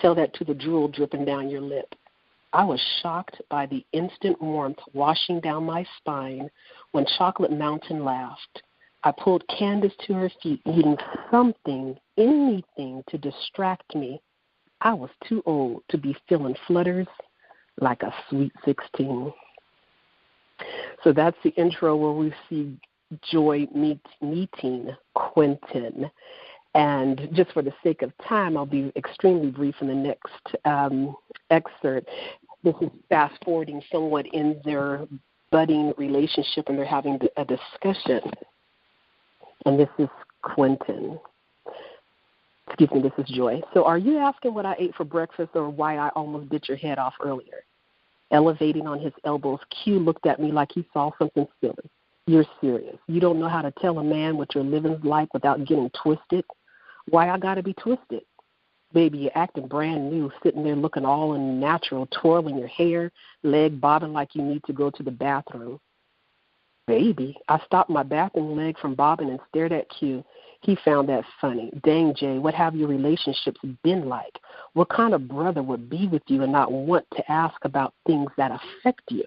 Speaker 4: Tell that to the drool dripping down your lip. I was shocked by the instant warmth washing down my spine when Chocolate Mountain laughed. I pulled Candace to her feet, needing something, anything to distract me. I was too old to be feeling flutters like a sweet 16. So that's the intro where we see Joy meeting Quentin. And just for the sake of time, I'll be extremely brief in the next excerpt. This is fast-forwarding somewhat in their budding relationship, and they're having a discussion. And this is Quentin. Excuse me, this is Joy. So are you asking what I ate for breakfast or why I almost bit your head off earlier? Elevating on his elbows, Q looked at me like he saw something silly. You're serious. You don't know how to tell a man what your living's like without getting twisted? Why I gotta be twisted? Baby, you're acting brand new, sitting there looking all unnatural, twirling your hair, leg bobbing like you need to go to the bathroom. Baby, I stopped my bathroom leg from bobbing and stared at Q. He found that funny. Dang, Jay, what have your relationships been like? What kind of brother would be with you and not want to ask about things that affect you?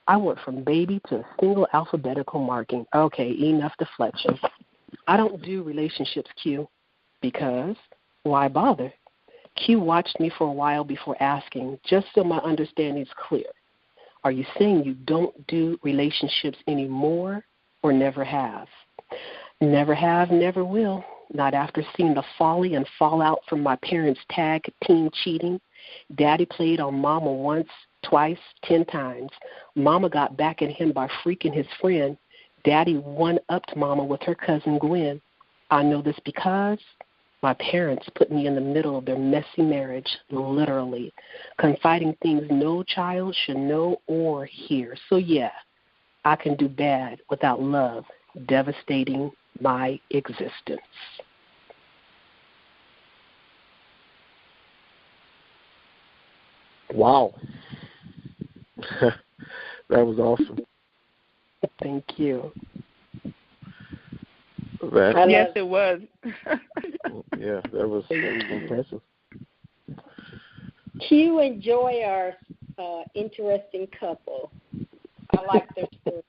Speaker 4: I went from baby to a single alphabetical marking. Okay, enough deflection. I don't do relationships, Q. Because? Why bother? Q watched me for a while before asking, just so my understanding is clear. Are you saying you don't do relationships anymore or never have? Never have, never will. Not after seeing the folly and fallout from my parents' tag team cheating. Daddy played on Mama once, twice, 10 times. Mama got back at him by freaking his friend. Daddy one-upped Mama with her cousin Gwen. I know this because my parents put me in the middle of their messy marriage, literally, confiding things no child should know or hear. So, yeah, I can do bad without love devastating my existence.
Speaker 3: Wow. That was awesome.
Speaker 4: Thank you.
Speaker 2: Yes, it was.
Speaker 3: Yeah, that was impressive.
Speaker 1: Q and Joy are interesting couple. I like their story.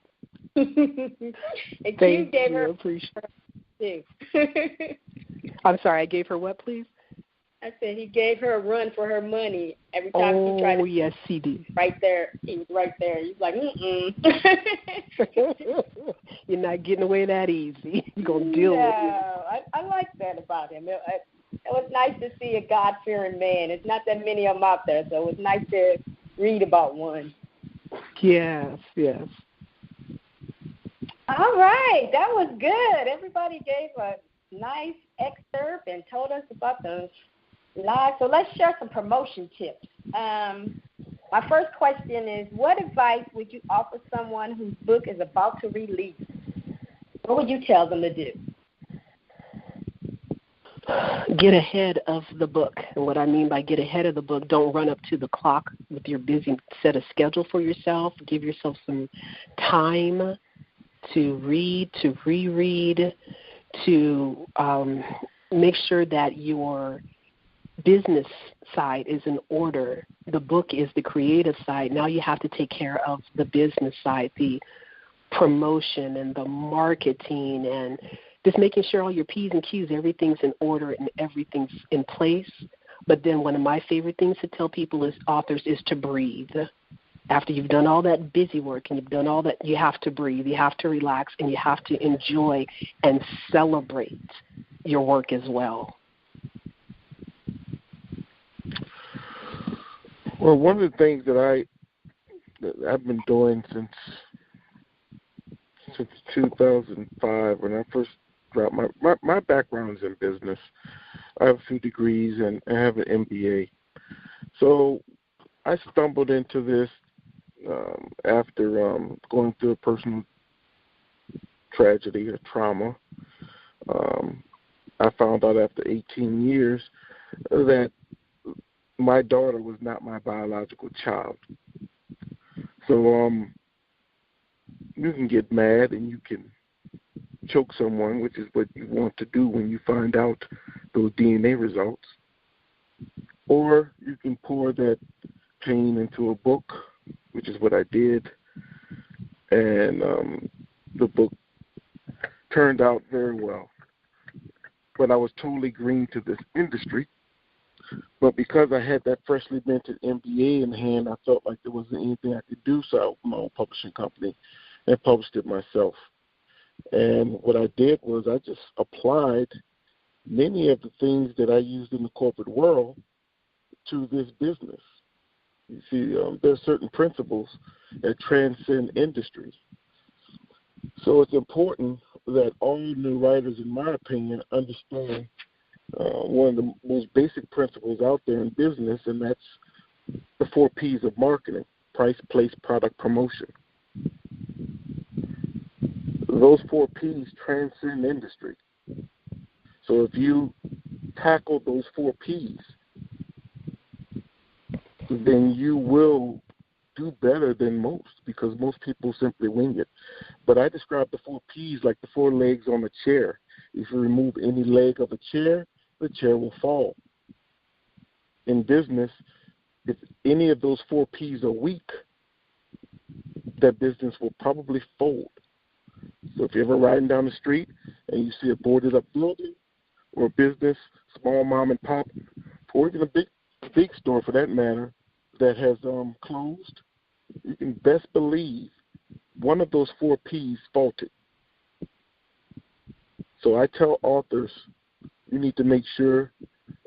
Speaker 1: And Q gave her too.
Speaker 4: I'm sorry, I gave her what, please?
Speaker 1: I said he gave her a run for her money every time he tried to.
Speaker 4: Oh, yes, he did.
Speaker 1: Right there. He was right there. He's like,
Speaker 4: You're not getting away that easy. You're going to deal with it.
Speaker 1: I like that about him. It was nice to see a God-fearing man. It's not that many of them out there, so it was nice to read about one.
Speaker 4: Yes, yes.
Speaker 1: All right. That was good. Everybody gave a nice excerpt and told us about the live. So let's share some promotion tips. My first question is, what advice would you offer someone whose book is about to release? What would you tell them to do?
Speaker 4: Get ahead of the book. And what I mean by get ahead of the book, don't run up to the clock with your busy set a schedule for yourself. Give yourself some time to read, to reread, to make sure that your business side is in order. The book is the creative side. Now you have to take care of the business side, the promotion and the marketing, and just making sure all your P's and Q's, everything's in order and everything's in place. But then one of my favorite things to tell people as authors is to breathe. After you've done all that busy work and you've done all that, you have to breathe, you have to relax, and you have to enjoy and celebrate your work as well.
Speaker 3: Well, one of the things that I've been doing since 2005, when I first dropped my background is in business. I have a few degrees and I have an MBA. So I stumbled into this after going through a personal tragedy or trauma. I found out after 18 years that my daughter was not my biological child. So you can get mad and you can choke someone, which is what you want to do when you find out those DNA results. Or you can pour that pain into a book, which is what I did. And the book turned out very well. But I was totally green to this industry. But because I had that freshly minted MBA in hand, I felt like there wasn't anything I could do, so I opened my own publishing company and published it myself. And what I did was I just applied many of the things that I used in the corporate world to this business. You see, there are certain principles that transcend industries. So it's important that all new writers, in my opinion, understand one of the most basic principles out there in business, and that's the 4 P's of marketing: price, place, product, promotion. Those 4 P's transcend industry. So if you tackle those 4 P's, then you will do better than most, because most people simply wing it. But I describe the 4 P's like the 4 legs on a chair. If you remove any leg of a chair, the chair will fall. In business, if any of those 4 P's are weak, that business will probably fold. So if you're ever riding down the street and you see a boarded up building or a business, small mom and pop, or even a big store for that matter, that has closed, you can best believe one of those 4 P's faulted. So I tell authors, you need to make sure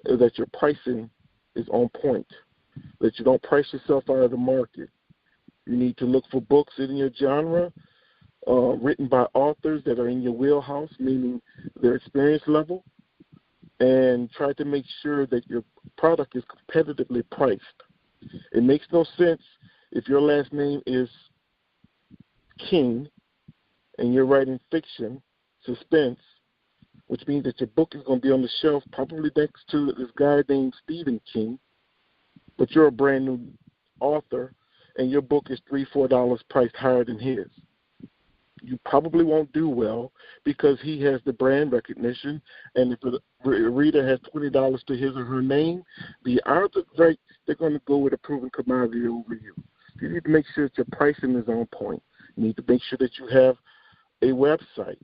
Speaker 3: that your pricing is on point, that you don't price yourself out of the market. You need to look for books in your genre written by authors that are in your wheelhouse, meaning their experience level, and try to make sure that your product is competitively priced. It makes no sense if your last name is King and you're writing fiction, suspense, which means that your book is going to be on the shelf probably next to this guy named Stephen King, but you're a brand new author and your book is $3-4 priced higher than his. You probably won't do well because he has the brand recognition, and if a reader has $20 to his or her name, the odds are great they're going to go with a proven commodity over you. You need to make sure that your pricing is on point. You need to make sure that you have a website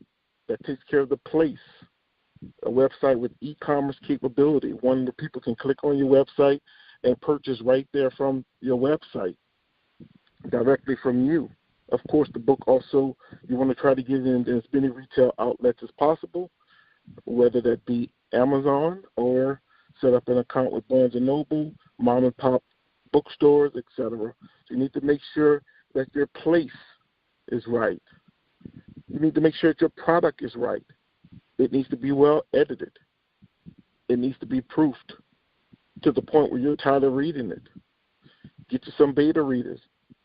Speaker 3: that takes care of the place, a website with e-commerce capability, one where people can click on your website and purchase right there from your website, directly from you. Of course, the book also, you want to try to get it in as many retail outlets as possible, whether that be Amazon or set up an account with Barnes & Noble, mom and pop bookstores, etc. So you need to make sure that your place is right. You need to make sure that your product is right. It needs to be well edited. It needs to be proofed to the point where you're tired of reading it. Get you some beta readers.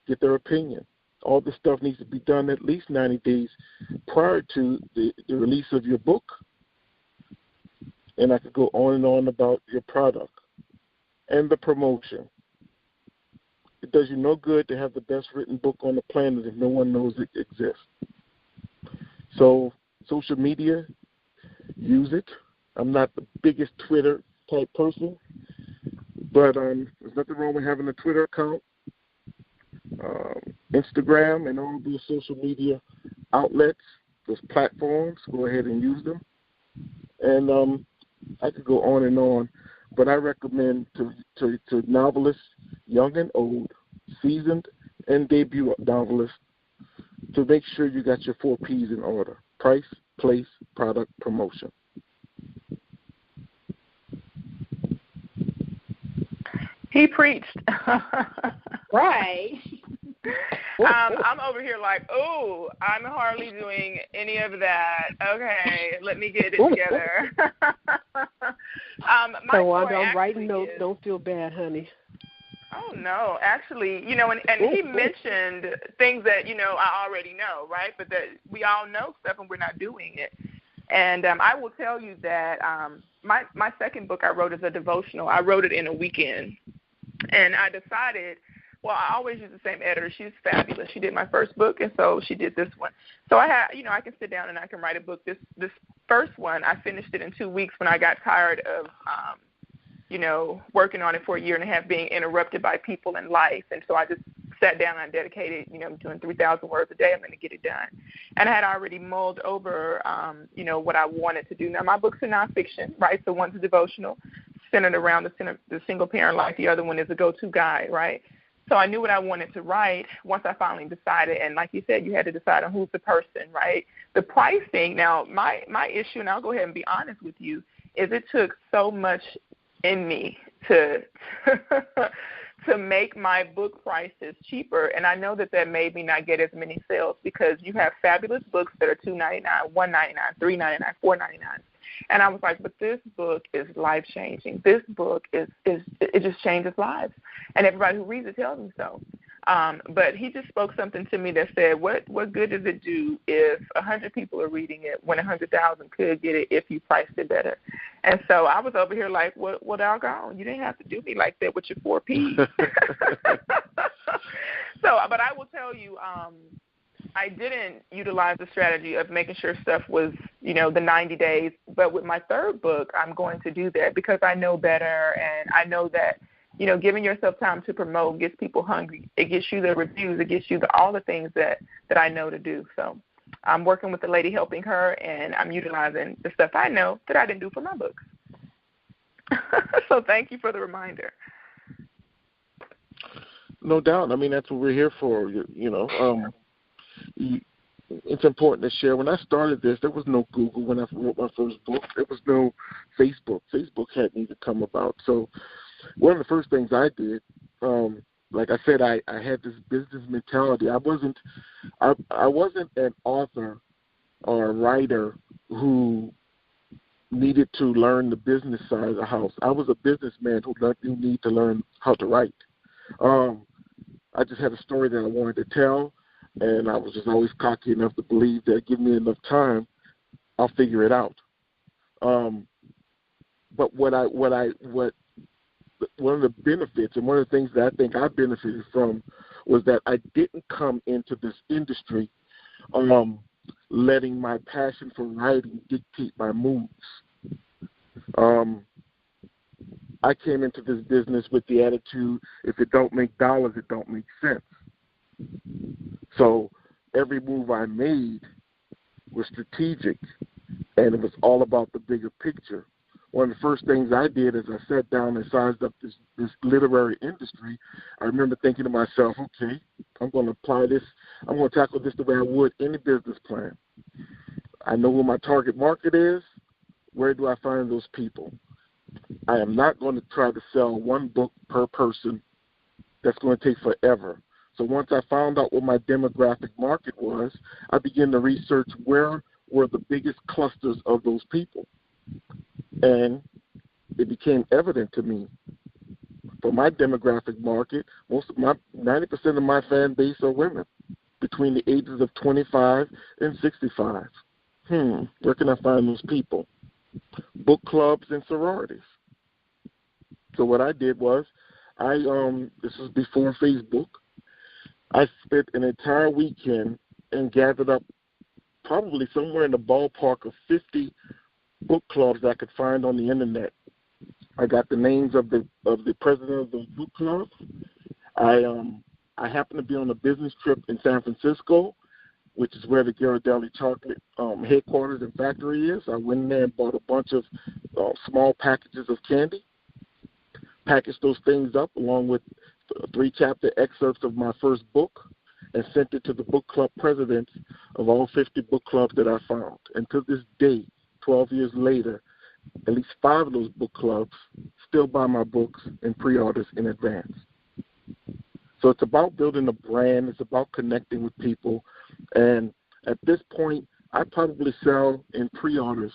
Speaker 3: Get their opinion. All this stuff needs to be done at least 90 days prior to the release of your book. And I could go on and on about your product and the promotion. It does you no good to have the best written book on the planet if no one knows it exists. So social media, use it. I'm not the biggest Twitter type person, but there's nothing wrong with having a Twitter account. Instagram and all those social media outlets, those platforms, go ahead and use them. And I could go on and on, but I recommend to novelists, young and old, seasoned and debut novelists, to make sure you got your 4 P's in order: price, place, product, promotion.
Speaker 2: He preached.
Speaker 1: Right.
Speaker 2: I'm over here like, oh, I'm hardly doing any of that. Okay, let me get it together.
Speaker 4: Kaywanda, I'm writing notes. Don't feel bad, honey.
Speaker 2: Oh, no. Actually, and he mentioned things that, I already know, right? But that we all know stuff and we're not doing it. And I will tell you that my second book I wrote is a devotional. I wrote it in a weekend. And I decided, well, I always use the same editor. She's fabulous. She did my first book, and so she did this one. So I can sit down and I can write a book. This first one, I finished it in 2 weeks when I got tired of, working on it for a year and a half, being interrupted by people in life. And so I just sat down and I dedicated, doing 3,000 words a day. I'm going to get it done. And I had already mulled over, what I wanted to do. Now, my books are nonfiction, right? So one's a devotional, centered around the single-parent life. The other one is a go-to guide, right? So I knew what I wanted to write once I finally decided. And like you said, you had to decide on who's the person, right? The pricing, now, my issue, and I'll go ahead and be honest with you, is it took so much in me to to make my book prices cheaper. And I know that made me not get as many sales because you have fabulous books that are $2.99, $1.99, $3.99, $4.99. And I was like, but this book is life-changing. This book it just changes lives. And everybody who reads it tells me so. But he just spoke something to me that said, what good does it do if 100 people are reading it when 100,000 could get it if you priced it better? And so I was over here like, well, doggone, you didn't have to do me like that with your 4 P's. But I will tell you, I didn't utilize the strategy of making sure stuff was, the 90 days. But with my third book, I'm going to do that because I know better, and I know that, giving yourself time to promote gets people hungry. It gets you the reviews. It gets you all the things that I know to do. So I'm working with the lady helping her, and I'm utilizing the stuff I know that I didn't do for my books. So thank you for the reminder.
Speaker 3: No doubt. I mean, that's what we're here for, It's important to share. When I started this, there was no Google when I wrote my first book. There was no Facebook. Facebook hadn't even come about. So one of the first things I did, like I said, I had this business mentality. I wasn't an author or a writer who needed to learn the business side of the house. I was a businessman who needed to learn how to write. I just had a story that I wanted to tell, and I was just always cocky enough to believe that give me enough time, I'll figure it out. But what the benefits and one of the things that I think I benefited from was that I didn't come into this industry letting my passion for writing dictate my moves. I came into this business with the attitude, if it don't make dollars, it don't make sense. So every move I made was strategic, and it was all about the bigger picture. One of the first things I did as I sat down and sized up this literary industry, I remember thinking to myself, okay, I'm going to apply this. I'm going to tackle this the way I would any business plan. I know who my target market is. Where do I find those people? I am not going to try to sell one book per person. That's going to take forever. So once I found out what my demographic market was, I began to research where were the biggest clusters of those people. And it became evident to me, for my demographic market, 90% of my fan base are women between the ages of 25 and 65. Where can I find those people? Book clubs and sororities. So what I did was, this was before Facebook, I spent an entire weekend and gathered up probably somewhere in the ballpark of 50 book clubs I could find on the internet. I got the names of the president of those book clubs. I happened to be on a business trip in San Francisco, which is where the Ghirardelli chocolate headquarters and factory is. I went in there and bought a bunch of small packages of candy, packaged those things up along with 3-chapter excerpts of my first book, and sent it to the book club presidents of all 50 book clubs that I found. And to this day, 12 years later, at least 5 of those book clubs still buy my books and pre-orders in advance. So it's about building a brand. It's about connecting with people. And at this point, I probably sell in pre-orders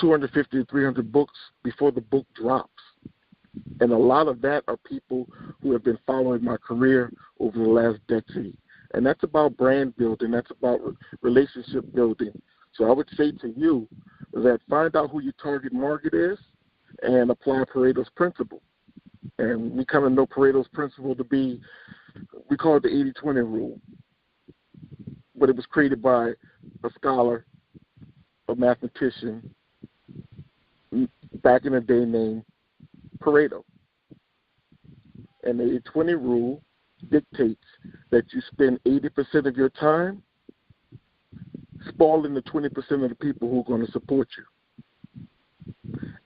Speaker 3: 250 to 300 books before the book drops. And a lot of that are people who have been following my career over the last decade. And that's about brand building. That's about relationship building. So I would say to you that find out who your target market is and apply Pareto's principle. And we kind of know Pareto's principle to be, we call it the 80-20 rule. But it was created by a scholar, a mathematician, back in the day named Pareto. And the 80-20 rule dictates that you spend 80% of your time spoiling the 20% of the people who are going to support you.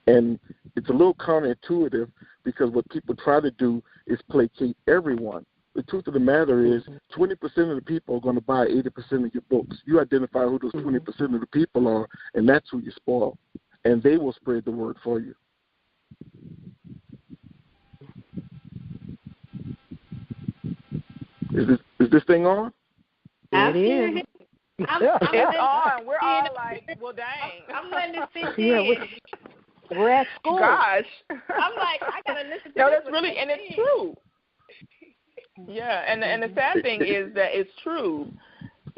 Speaker 3: And it's a little counterintuitive because what people try to do is placate everyone. The truth of the matter is 20% of the people are going to buy 80% of your books. You identify who those 20% of the people are, and that's who you spoil. And they will spread the word for you. Is this thing on?
Speaker 4: It is.
Speaker 2: It's on. We're all like, well, dang.
Speaker 1: I'm letting it sink in.
Speaker 4: We're at school.
Speaker 2: Gosh.
Speaker 1: I'm like, I got to listen to
Speaker 2: no,
Speaker 1: this.
Speaker 2: that's really, and it's true. Yeah, and the sad thing is that it's true.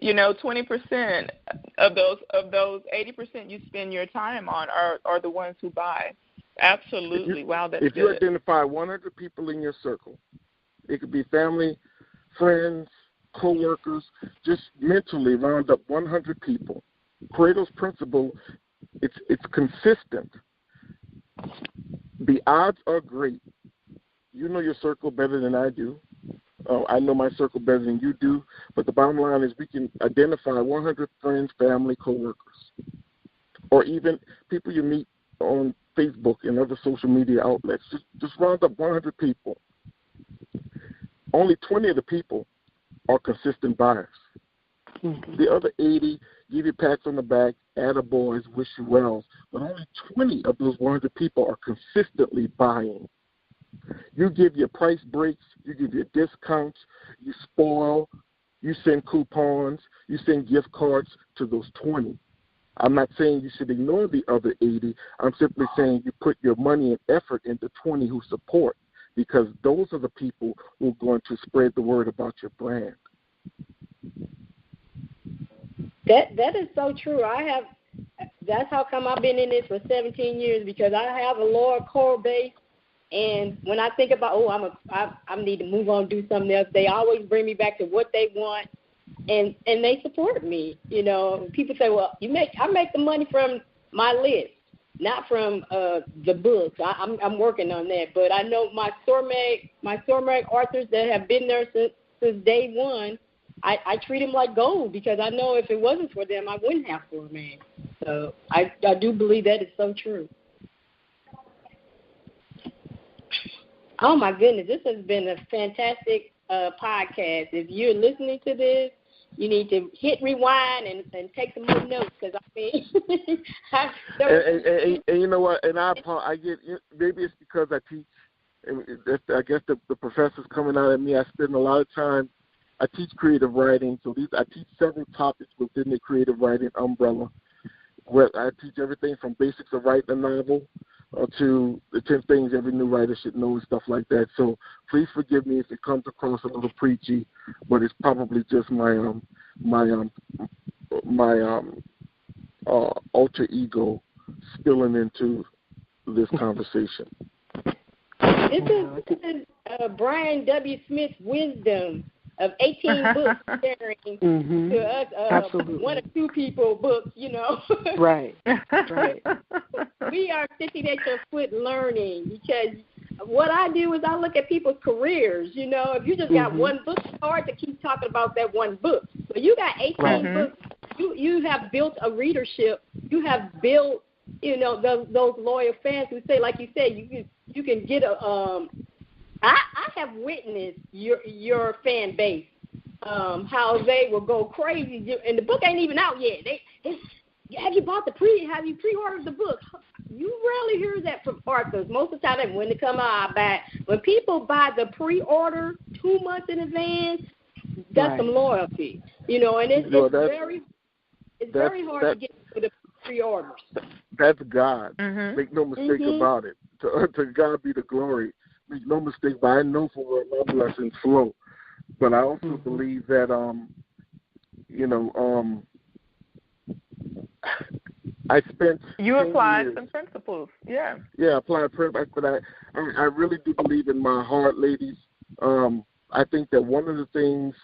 Speaker 2: 20% of those 80% you spend your time on are the ones who buy. Absolutely. Wow, that's good.
Speaker 3: If you identify 100 people in your circle, it could be family, friends, co-workers, just mentally round up 100 people. Pareto's principle, it's consistent. The odds are great. You know your circle better than I do. I know my circle better than you do. But the bottom line is we can identify 100 friends, family, co-workers, or even people you meet on Facebook and other social media outlets. Just round up 100 people. Only 20 of the people are consistent buyers. The other 80 give you pats on the back, attaboys, wish you well, but only 20 of those 100 people are consistently buying. You give your price breaks, you give your discounts, you spoil, you send coupons, you send gift cards to those 20. I'm not saying you should ignore the other 80. I'm simply saying you put your money and effort into 20 who support, because those are the people who are going to spread the word about your brand.
Speaker 1: That is so true. That's how come I've been in this for 17 years, because I have a lower core base And when I think about, I need to move on, do something else, they always bring me back to what they want, and they support me. You know, people say, well, I make the money from my list, not from the books. I'm working on that, but I know my SORMAG authors that have been there since day one. I treat them like gold, because I know if it wasn't for them, I wouldn't have SORMAG. So I do believe that is so true. Oh, my goodness. This has been a fantastic podcast. If you're listening to this, you need to hit rewind and take some more notes, because, I mean,
Speaker 3: and you know what? And I get, maybe it's because I teach, and I guess the professor's coming out at me. I spend a lot of time, I teach creative writing, so I teach several topics within the creative writing umbrella, where I teach everything from basics of writing a novel to the 10 things every new writer should know and stuff like that. So please forgive me if it comes across a little preachy, but it's probably just my alter ego spilling into this conversation.
Speaker 1: This is Brian W. Smith's wisdom of 18 books sharing to us, one or two people books, you know.
Speaker 4: Right.
Speaker 1: We are sitting at your foot learning, because what I do is I look at people's careers. You know, if you just got one book, it's hard to keep talking about that one book. But you got 18 books. You have built a readership. You have built, you know, those loyal fans who say, like you said, you can get a I have witnessed your fan base, how they will go crazy, and the book ain't even out yet. Have you pre-ordered the book? You rarely hear that from authors. Most of the time, when they come out, I buy. When people buy the pre-order 2 months in advance, that's some loyalty, you know. And it's very hard to get to the pre-orders.
Speaker 3: That's God. Make no mistake about it. To God be the glory. Make no mistake, but I know for where my blessings flow. But I also believe that, I spent.
Speaker 2: You applied some principles, yeah.
Speaker 3: Yeah, applied principles, but I really do believe in my heart, ladies. I think that one of the things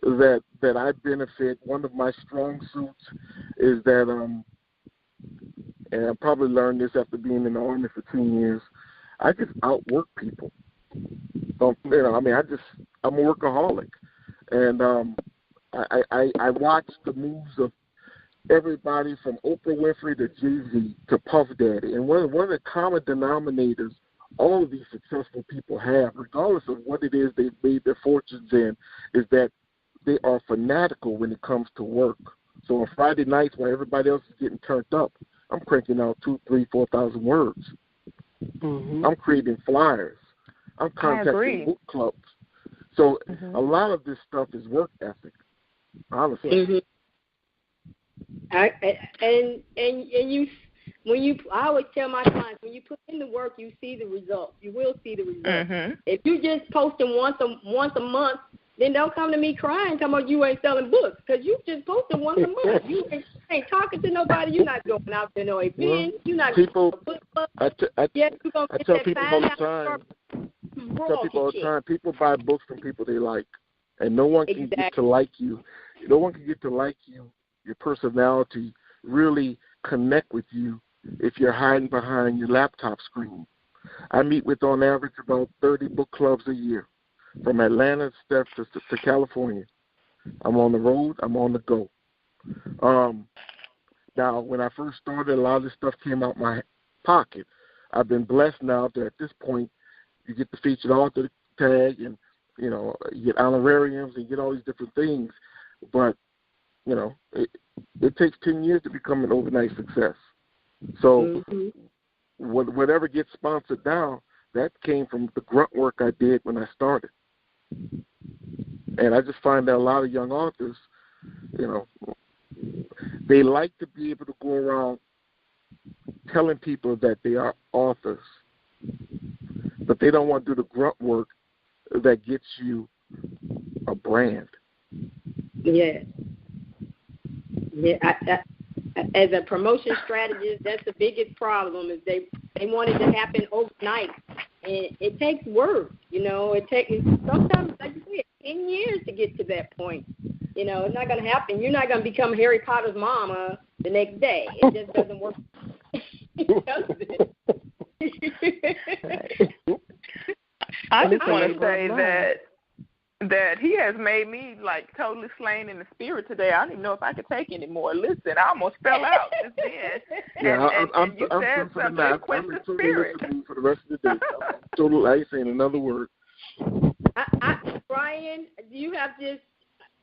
Speaker 3: that I benefit, one of my strong suits, is that, and I probably learned this after being in the Army for 10 years. I just outwork people. I'm a workaholic, and I watch the moves of everybody from Oprah Winfrey to Jay-Z to Puff Daddy, and one of the common denominators all of these successful people have, regardless of what it is they've made their fortunes in, is that they are fanatical when it comes to work. So on Friday nights, while everybody else is getting turned up, I'm cranking out 2,000, 3,000, 4,000 words. I'm creating flyers. I'm contacting book clubs. So a lot of this stuff is work ethic, honestly.
Speaker 1: I always tell my clients, when you put in the work, you see the results. You will see the results. If you just posting once a month, then don't come to me crying talking about you ain't selling books, because you just posted once a month. You ain't talking to nobody. You're not going out to no events. You're not going to a book club.
Speaker 3: I tell people all the time, people buy books from people they like, and no one can get to like you. No one can get to like you, your personality, really connect with you if you're hiding behind your laptop screen. I meet with, on average, about 30 book clubs a year, from Atlanta to California. I'm on the road. I'm on the go. Now, when I first started, a lot of this stuff came out my pocket. I've been blessed now that at this point, you get the featured author tag, and you get honorariums and get all these different things. But it takes 10 years to become an overnight success. So whatever gets sponsored now, that came from the grunt work I did when I started. And I just find that a lot of young authors, they like to be able to go around telling people that they are authors, but they don't want to do the grunt work that gets you a brand. Yeah. As a promotion strategist, that's the biggest problem, is they want it to happen overnight.
Speaker 1: And it takes work, It takes sometimes, like you said, 10 years to get to that point. It's not going to happen. You're not going to become Harry Potter's mama the next day. It just doesn't work.
Speaker 2: I just want to say that he has made me like totally slain in the spirit today. I don't even know if I could take anymore. Listen, I almost fell out just then.
Speaker 3: Yeah,
Speaker 2: and you said something that quenched the spirit.
Speaker 3: For the rest of the day. I ain't saying another word.
Speaker 1: Brian, do you have this?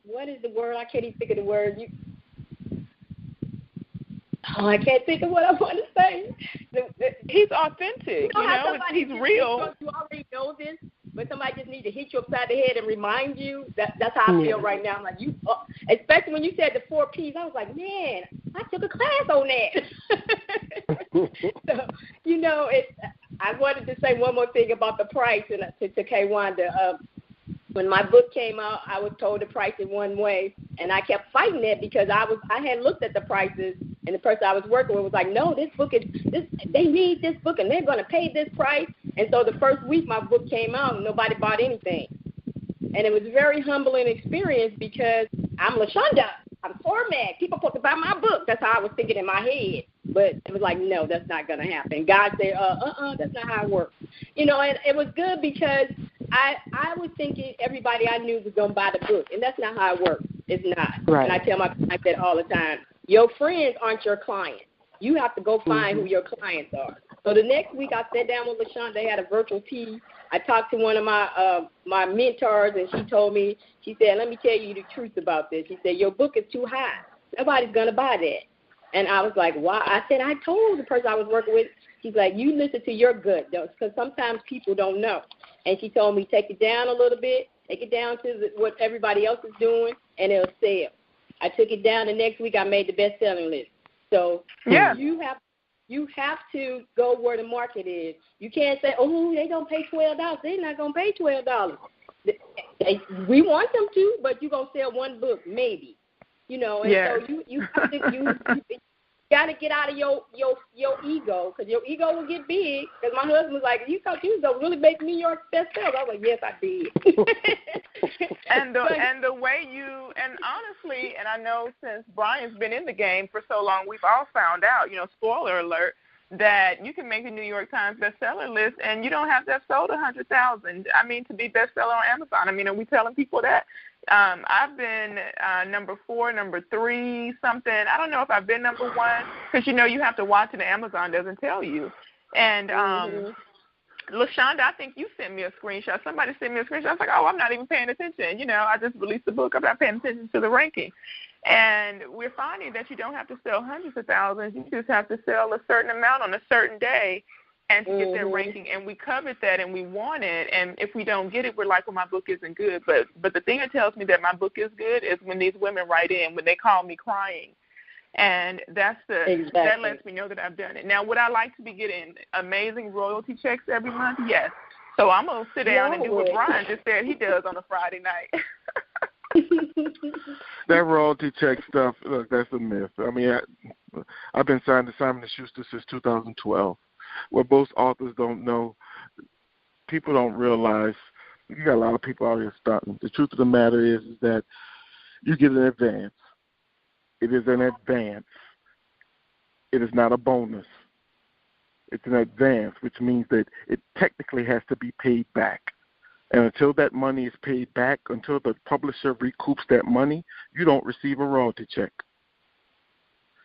Speaker 1: What is the word? I can't even think of the word. I can't think of what I want to say.
Speaker 2: He's authentic. He's real.
Speaker 1: You already know this, but somebody just needs to hit you upside the head and remind you. That's how I feel right now. I'm like especially when you said the 4 Ps, I was like, man, I took a class on that. So, I wanted to say one more thing about the price to Kaywanda. When my book came out, I was told the price in one way, and I kept fighting that because I had looked at the prices, and the person I was working with was like, no, they need this book, and they're going to pay this price. And so the first week my book came out, nobody bought anything. And it was a very humbling experience because I'm LaShonda. I'm SORMAG. People supposed to buy my book. That's how I was thinking in my head. But it was like, no, that's not going to happen. God said, that's not how it works. And it was good because I was thinking everybody I knew was going to buy the book, and that's not how it works. It's not.
Speaker 4: Right.
Speaker 1: And I tell my clients that all the time. Your friends aren't your clients. You have to go find who your clients are. So the next week I sat down with LaShonda. They had a virtual tea. I talked to one of my mentors, and she told me, she said, let me tell you the truth about this. She said, your book is too high. Nobody's going to buy that. And I was like, why? I said, I told the person I was working with. She's like, you listen to your gut, though, because sometimes people don't know. And she told me, take it down a little bit, take it down to what everybody else is doing, and it'll sell. I took it down. The next week I made the best-selling list. So you have to go where the market is. You can't say, oh, they don't pay $12. They're not going to pay $12. We want them to, but you're going to sell one book, maybe. And so you have to, you got to get out of your ego, because your ego will get big. Because my husband was like, you thought you was going to really make New York bestseller. I was like, yes, I did.
Speaker 2: and the way you, and honestly, and I know since Brian's been in the game for so long, we've all found out, spoiler alert, that you can make a New York Times bestseller list and you don't have to have sold 100,000. I mean, to be bestseller on Amazon. I mean, are we telling people that? I've been number 4, number 3, something. I don't know if I've been number 1 because, you have to watch it and Amazon doesn't tell you. And LaShonda, I think you sent me a screenshot. Somebody sent me a screenshot. I was like, oh, I'm not even paying attention. I just released the book. I'm not paying attention to the ranking. And we're finding that you don't have to sell hundreds of thousands. You just have to sell a certain amount on a certain day and to get that ranking. And we covered that and we want it. And if we don't get it, we're like, well, my book isn't good. But the thing that tells me that my book is good is when these women write in, when they call me crying. And that lets me know that I've done it. Now, would I like to be getting amazing royalty checks every month? Yes. So I'm going to sit down and do what Brian just said he does on a Friday night.
Speaker 3: That royalty check stuff, look, that's a myth. I mean, I've been signed to Simon & Schuster since 2012. What most authors don't know, people don't realize, you got a lot of people out here starting. The truth of the matter is that you get an advance. It is an advance. It is not a bonus. It's an advance, which means that it technically has to be paid back. And until that money is paid back, until the publisher recoups that money, you don't receive a royalty check.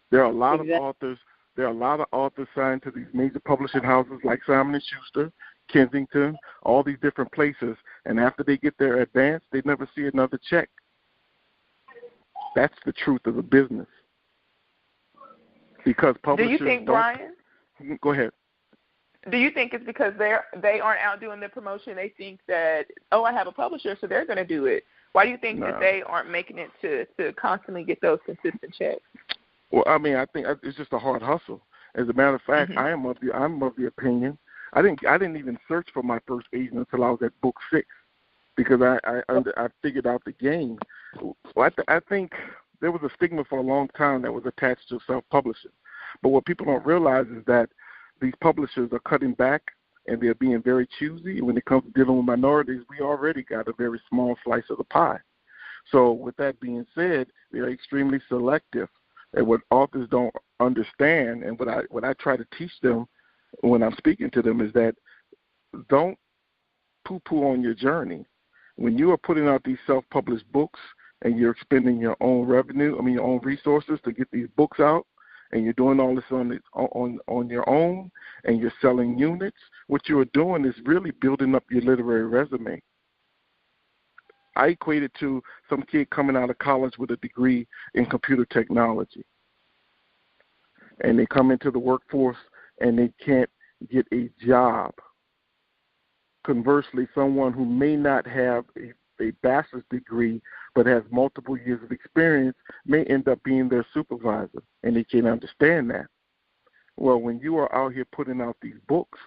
Speaker 3: There are a lot of authors. There are a lot of authors signed to these major publishing houses like Simon & Schuster, Kensington, all these different places, and after they get their advance, they never see another check. That's the truth of the business. Because publishers
Speaker 2: do you think, Brian?
Speaker 3: Go ahead.
Speaker 2: Do you think it's because they aren't out doing their promotion? They think that, oh, I have a publisher, so they're going to do it. Why do you think that they aren't making it to constantly get those consistent checks?
Speaker 3: Well, I mean, I think it's just a hard hustle. As a matter of fact, I'm of the opinion. I didn't even search for my first agent until I was at book 6, because I figured out the game. Well, I think there was a stigma for a long time that was attached to self-publishing. But what people don't realize is that these publishers are cutting back and they're being very choosy. When it comes to dealing with minorities, we already got a very small slice of the pie. So with that being said, they're extremely selective. And what authors don't understand, and what I try to teach them when I'm speaking to them, is that don't poo-poo on your journey. When you are putting out these self-published books and you're expending your own your own resources to get these books out, and you're doing all this on your own, and you're selling units, what you are doing is really building up your literary resume. I equate it to some kid coming out of college with a degree in computer technology. And they come into the workforce and they can't get a job. Conversely, someone who may not have a bachelor's degree but has multiple years of experience may end up being their supervisor, and they can't understand that. Well, when you are out here putting out these books,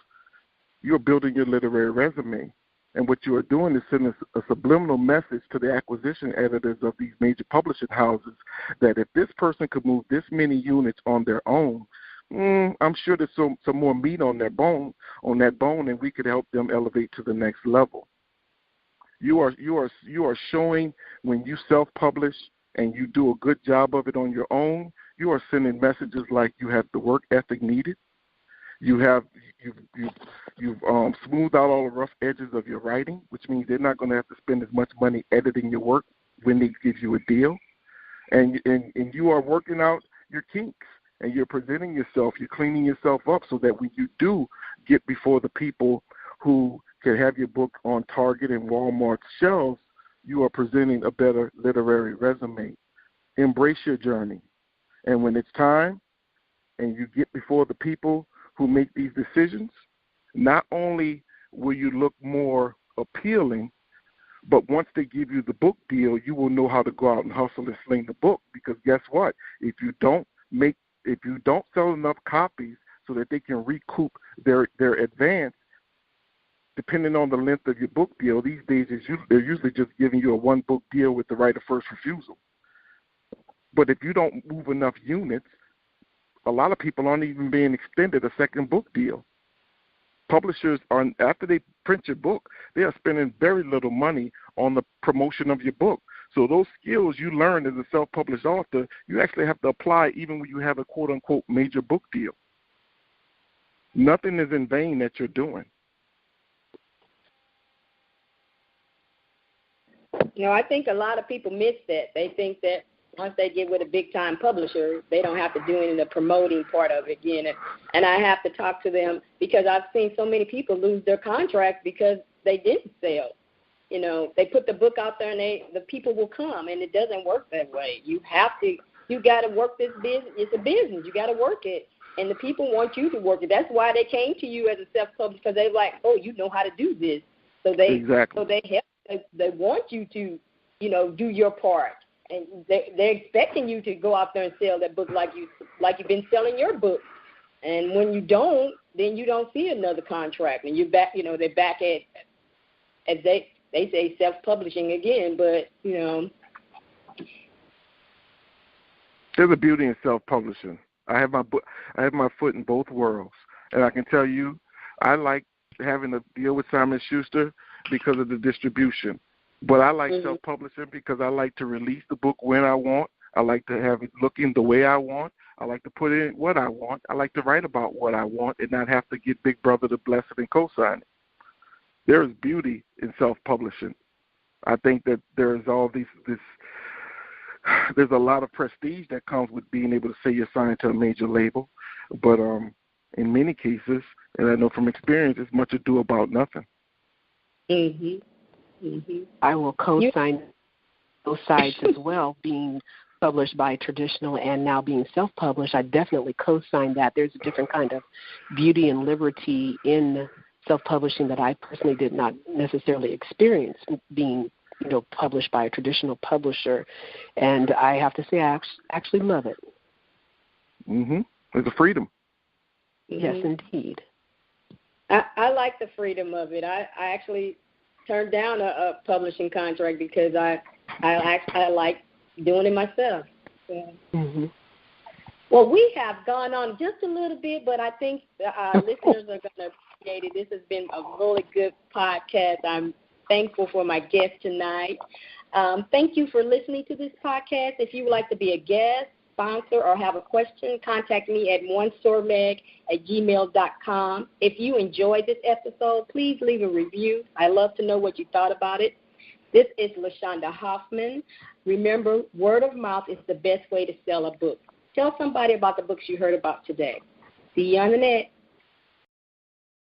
Speaker 3: you're building your literary resume. And what you are doing is sending a subliminal message to the acquisition editors of these major publishing houses that if this person could move this many units on their own, I'm sure there's some more meat on that bone, and we could help them elevate to the next level. You are showing, when you self-publish and you do a good job of it on your own, you are sending messages like you have the work ethic needed. You've smoothed out all the rough edges of your writing, which means they're not going to have to spend as much money editing your work when they give you a deal. And you are working out your kinks, and you're presenting yourself, you're cleaning yourself up so that when you do get before the people who can have your book on Target and Walmart's shelves, you are presenting a better literary resume. Embrace your journey. And when it's time and you get before the people who make these decisions, not only will you look more appealing, but once they give you the book deal, you will know how to go out and hustle and sling the book. Because guess what? If you don't sell enough copies so that they can recoup their advance, depending on the length of your book deal, these days they're usually just giving you a one-book deal with the right of first refusal. But if you don't move enough units, a lot of people aren't even being extended a second book deal. Publishers are, after they print your book, they are spending very little money on the promotion of your book. So those skills you learn as a self-published author, you actually have to apply even when you have a quote-unquote major book deal. Nothing is in vain that you're doing.
Speaker 1: I think a lot of people miss that. They think that once they get with a big-time publisher, they don't have to do any of the promoting part of it again. And I have to talk to them because I've seen so many people lose their contracts because they didn't sell. They put the book out there and the people will come, and it doesn't work that way. You got to work this business. It's a business. You got to work it, and the people want you to work it. That's why they came to you as a self-publisher, because they're like, oh, you know how to do this. So they help. They want you to, do your part. And they're expecting you to go out there and sell that book like you've been selling your book. And when you don't, then you don't see another contract, and you're back. They're back at, as they say, self-publishing again. But
Speaker 3: there's a beauty in self-publishing. I have my foot in both worlds, and I can tell you, I like having to deal with Simon & Schuster because of the distribution. But I like self-publishing because I like to release the book when I want. I like to have it looking the way I want. I like to put in what I want. I like to write about what I want and not have to get Big Brother to bless it and co-sign it. There is beauty in self-publishing. I think that there is there's a lot of prestige that comes with being able to say you're signed to a major label. But in many cases, and I know from experience, it's much ado about nothing.
Speaker 1: Mm-hmm. Mm-hmm.
Speaker 4: I will co-sign both sides as well, being published by traditional and now being self-published. I definitely co-sign that. There's a different kind of beauty and liberty in self-publishing that I personally did not necessarily experience being, published by a traditional publisher. And I have to say I actually love it.
Speaker 3: Mm-hmm. There's a freedom.
Speaker 4: Yes, indeed.
Speaker 1: I like the freedom of it. I actually turned down a publishing contract because I like doing it myself. So. Mm-hmm. Well, we have gone on just a little bit, but I think our listeners are going to it. This has been a really good podcast. I'm thankful for my guest tonight. Thank you for listening to this podcast. If you would like to be a guest, sponsor, or have a question, contact me at onesormag@gmail.com. If you enjoyed this episode, please leave a review. I love to know what you thought about it. This is LaShonda Hoffman. Remember, word of mouth is the best way to sell a book. Tell somebody about the books you heard about today. See you on the net.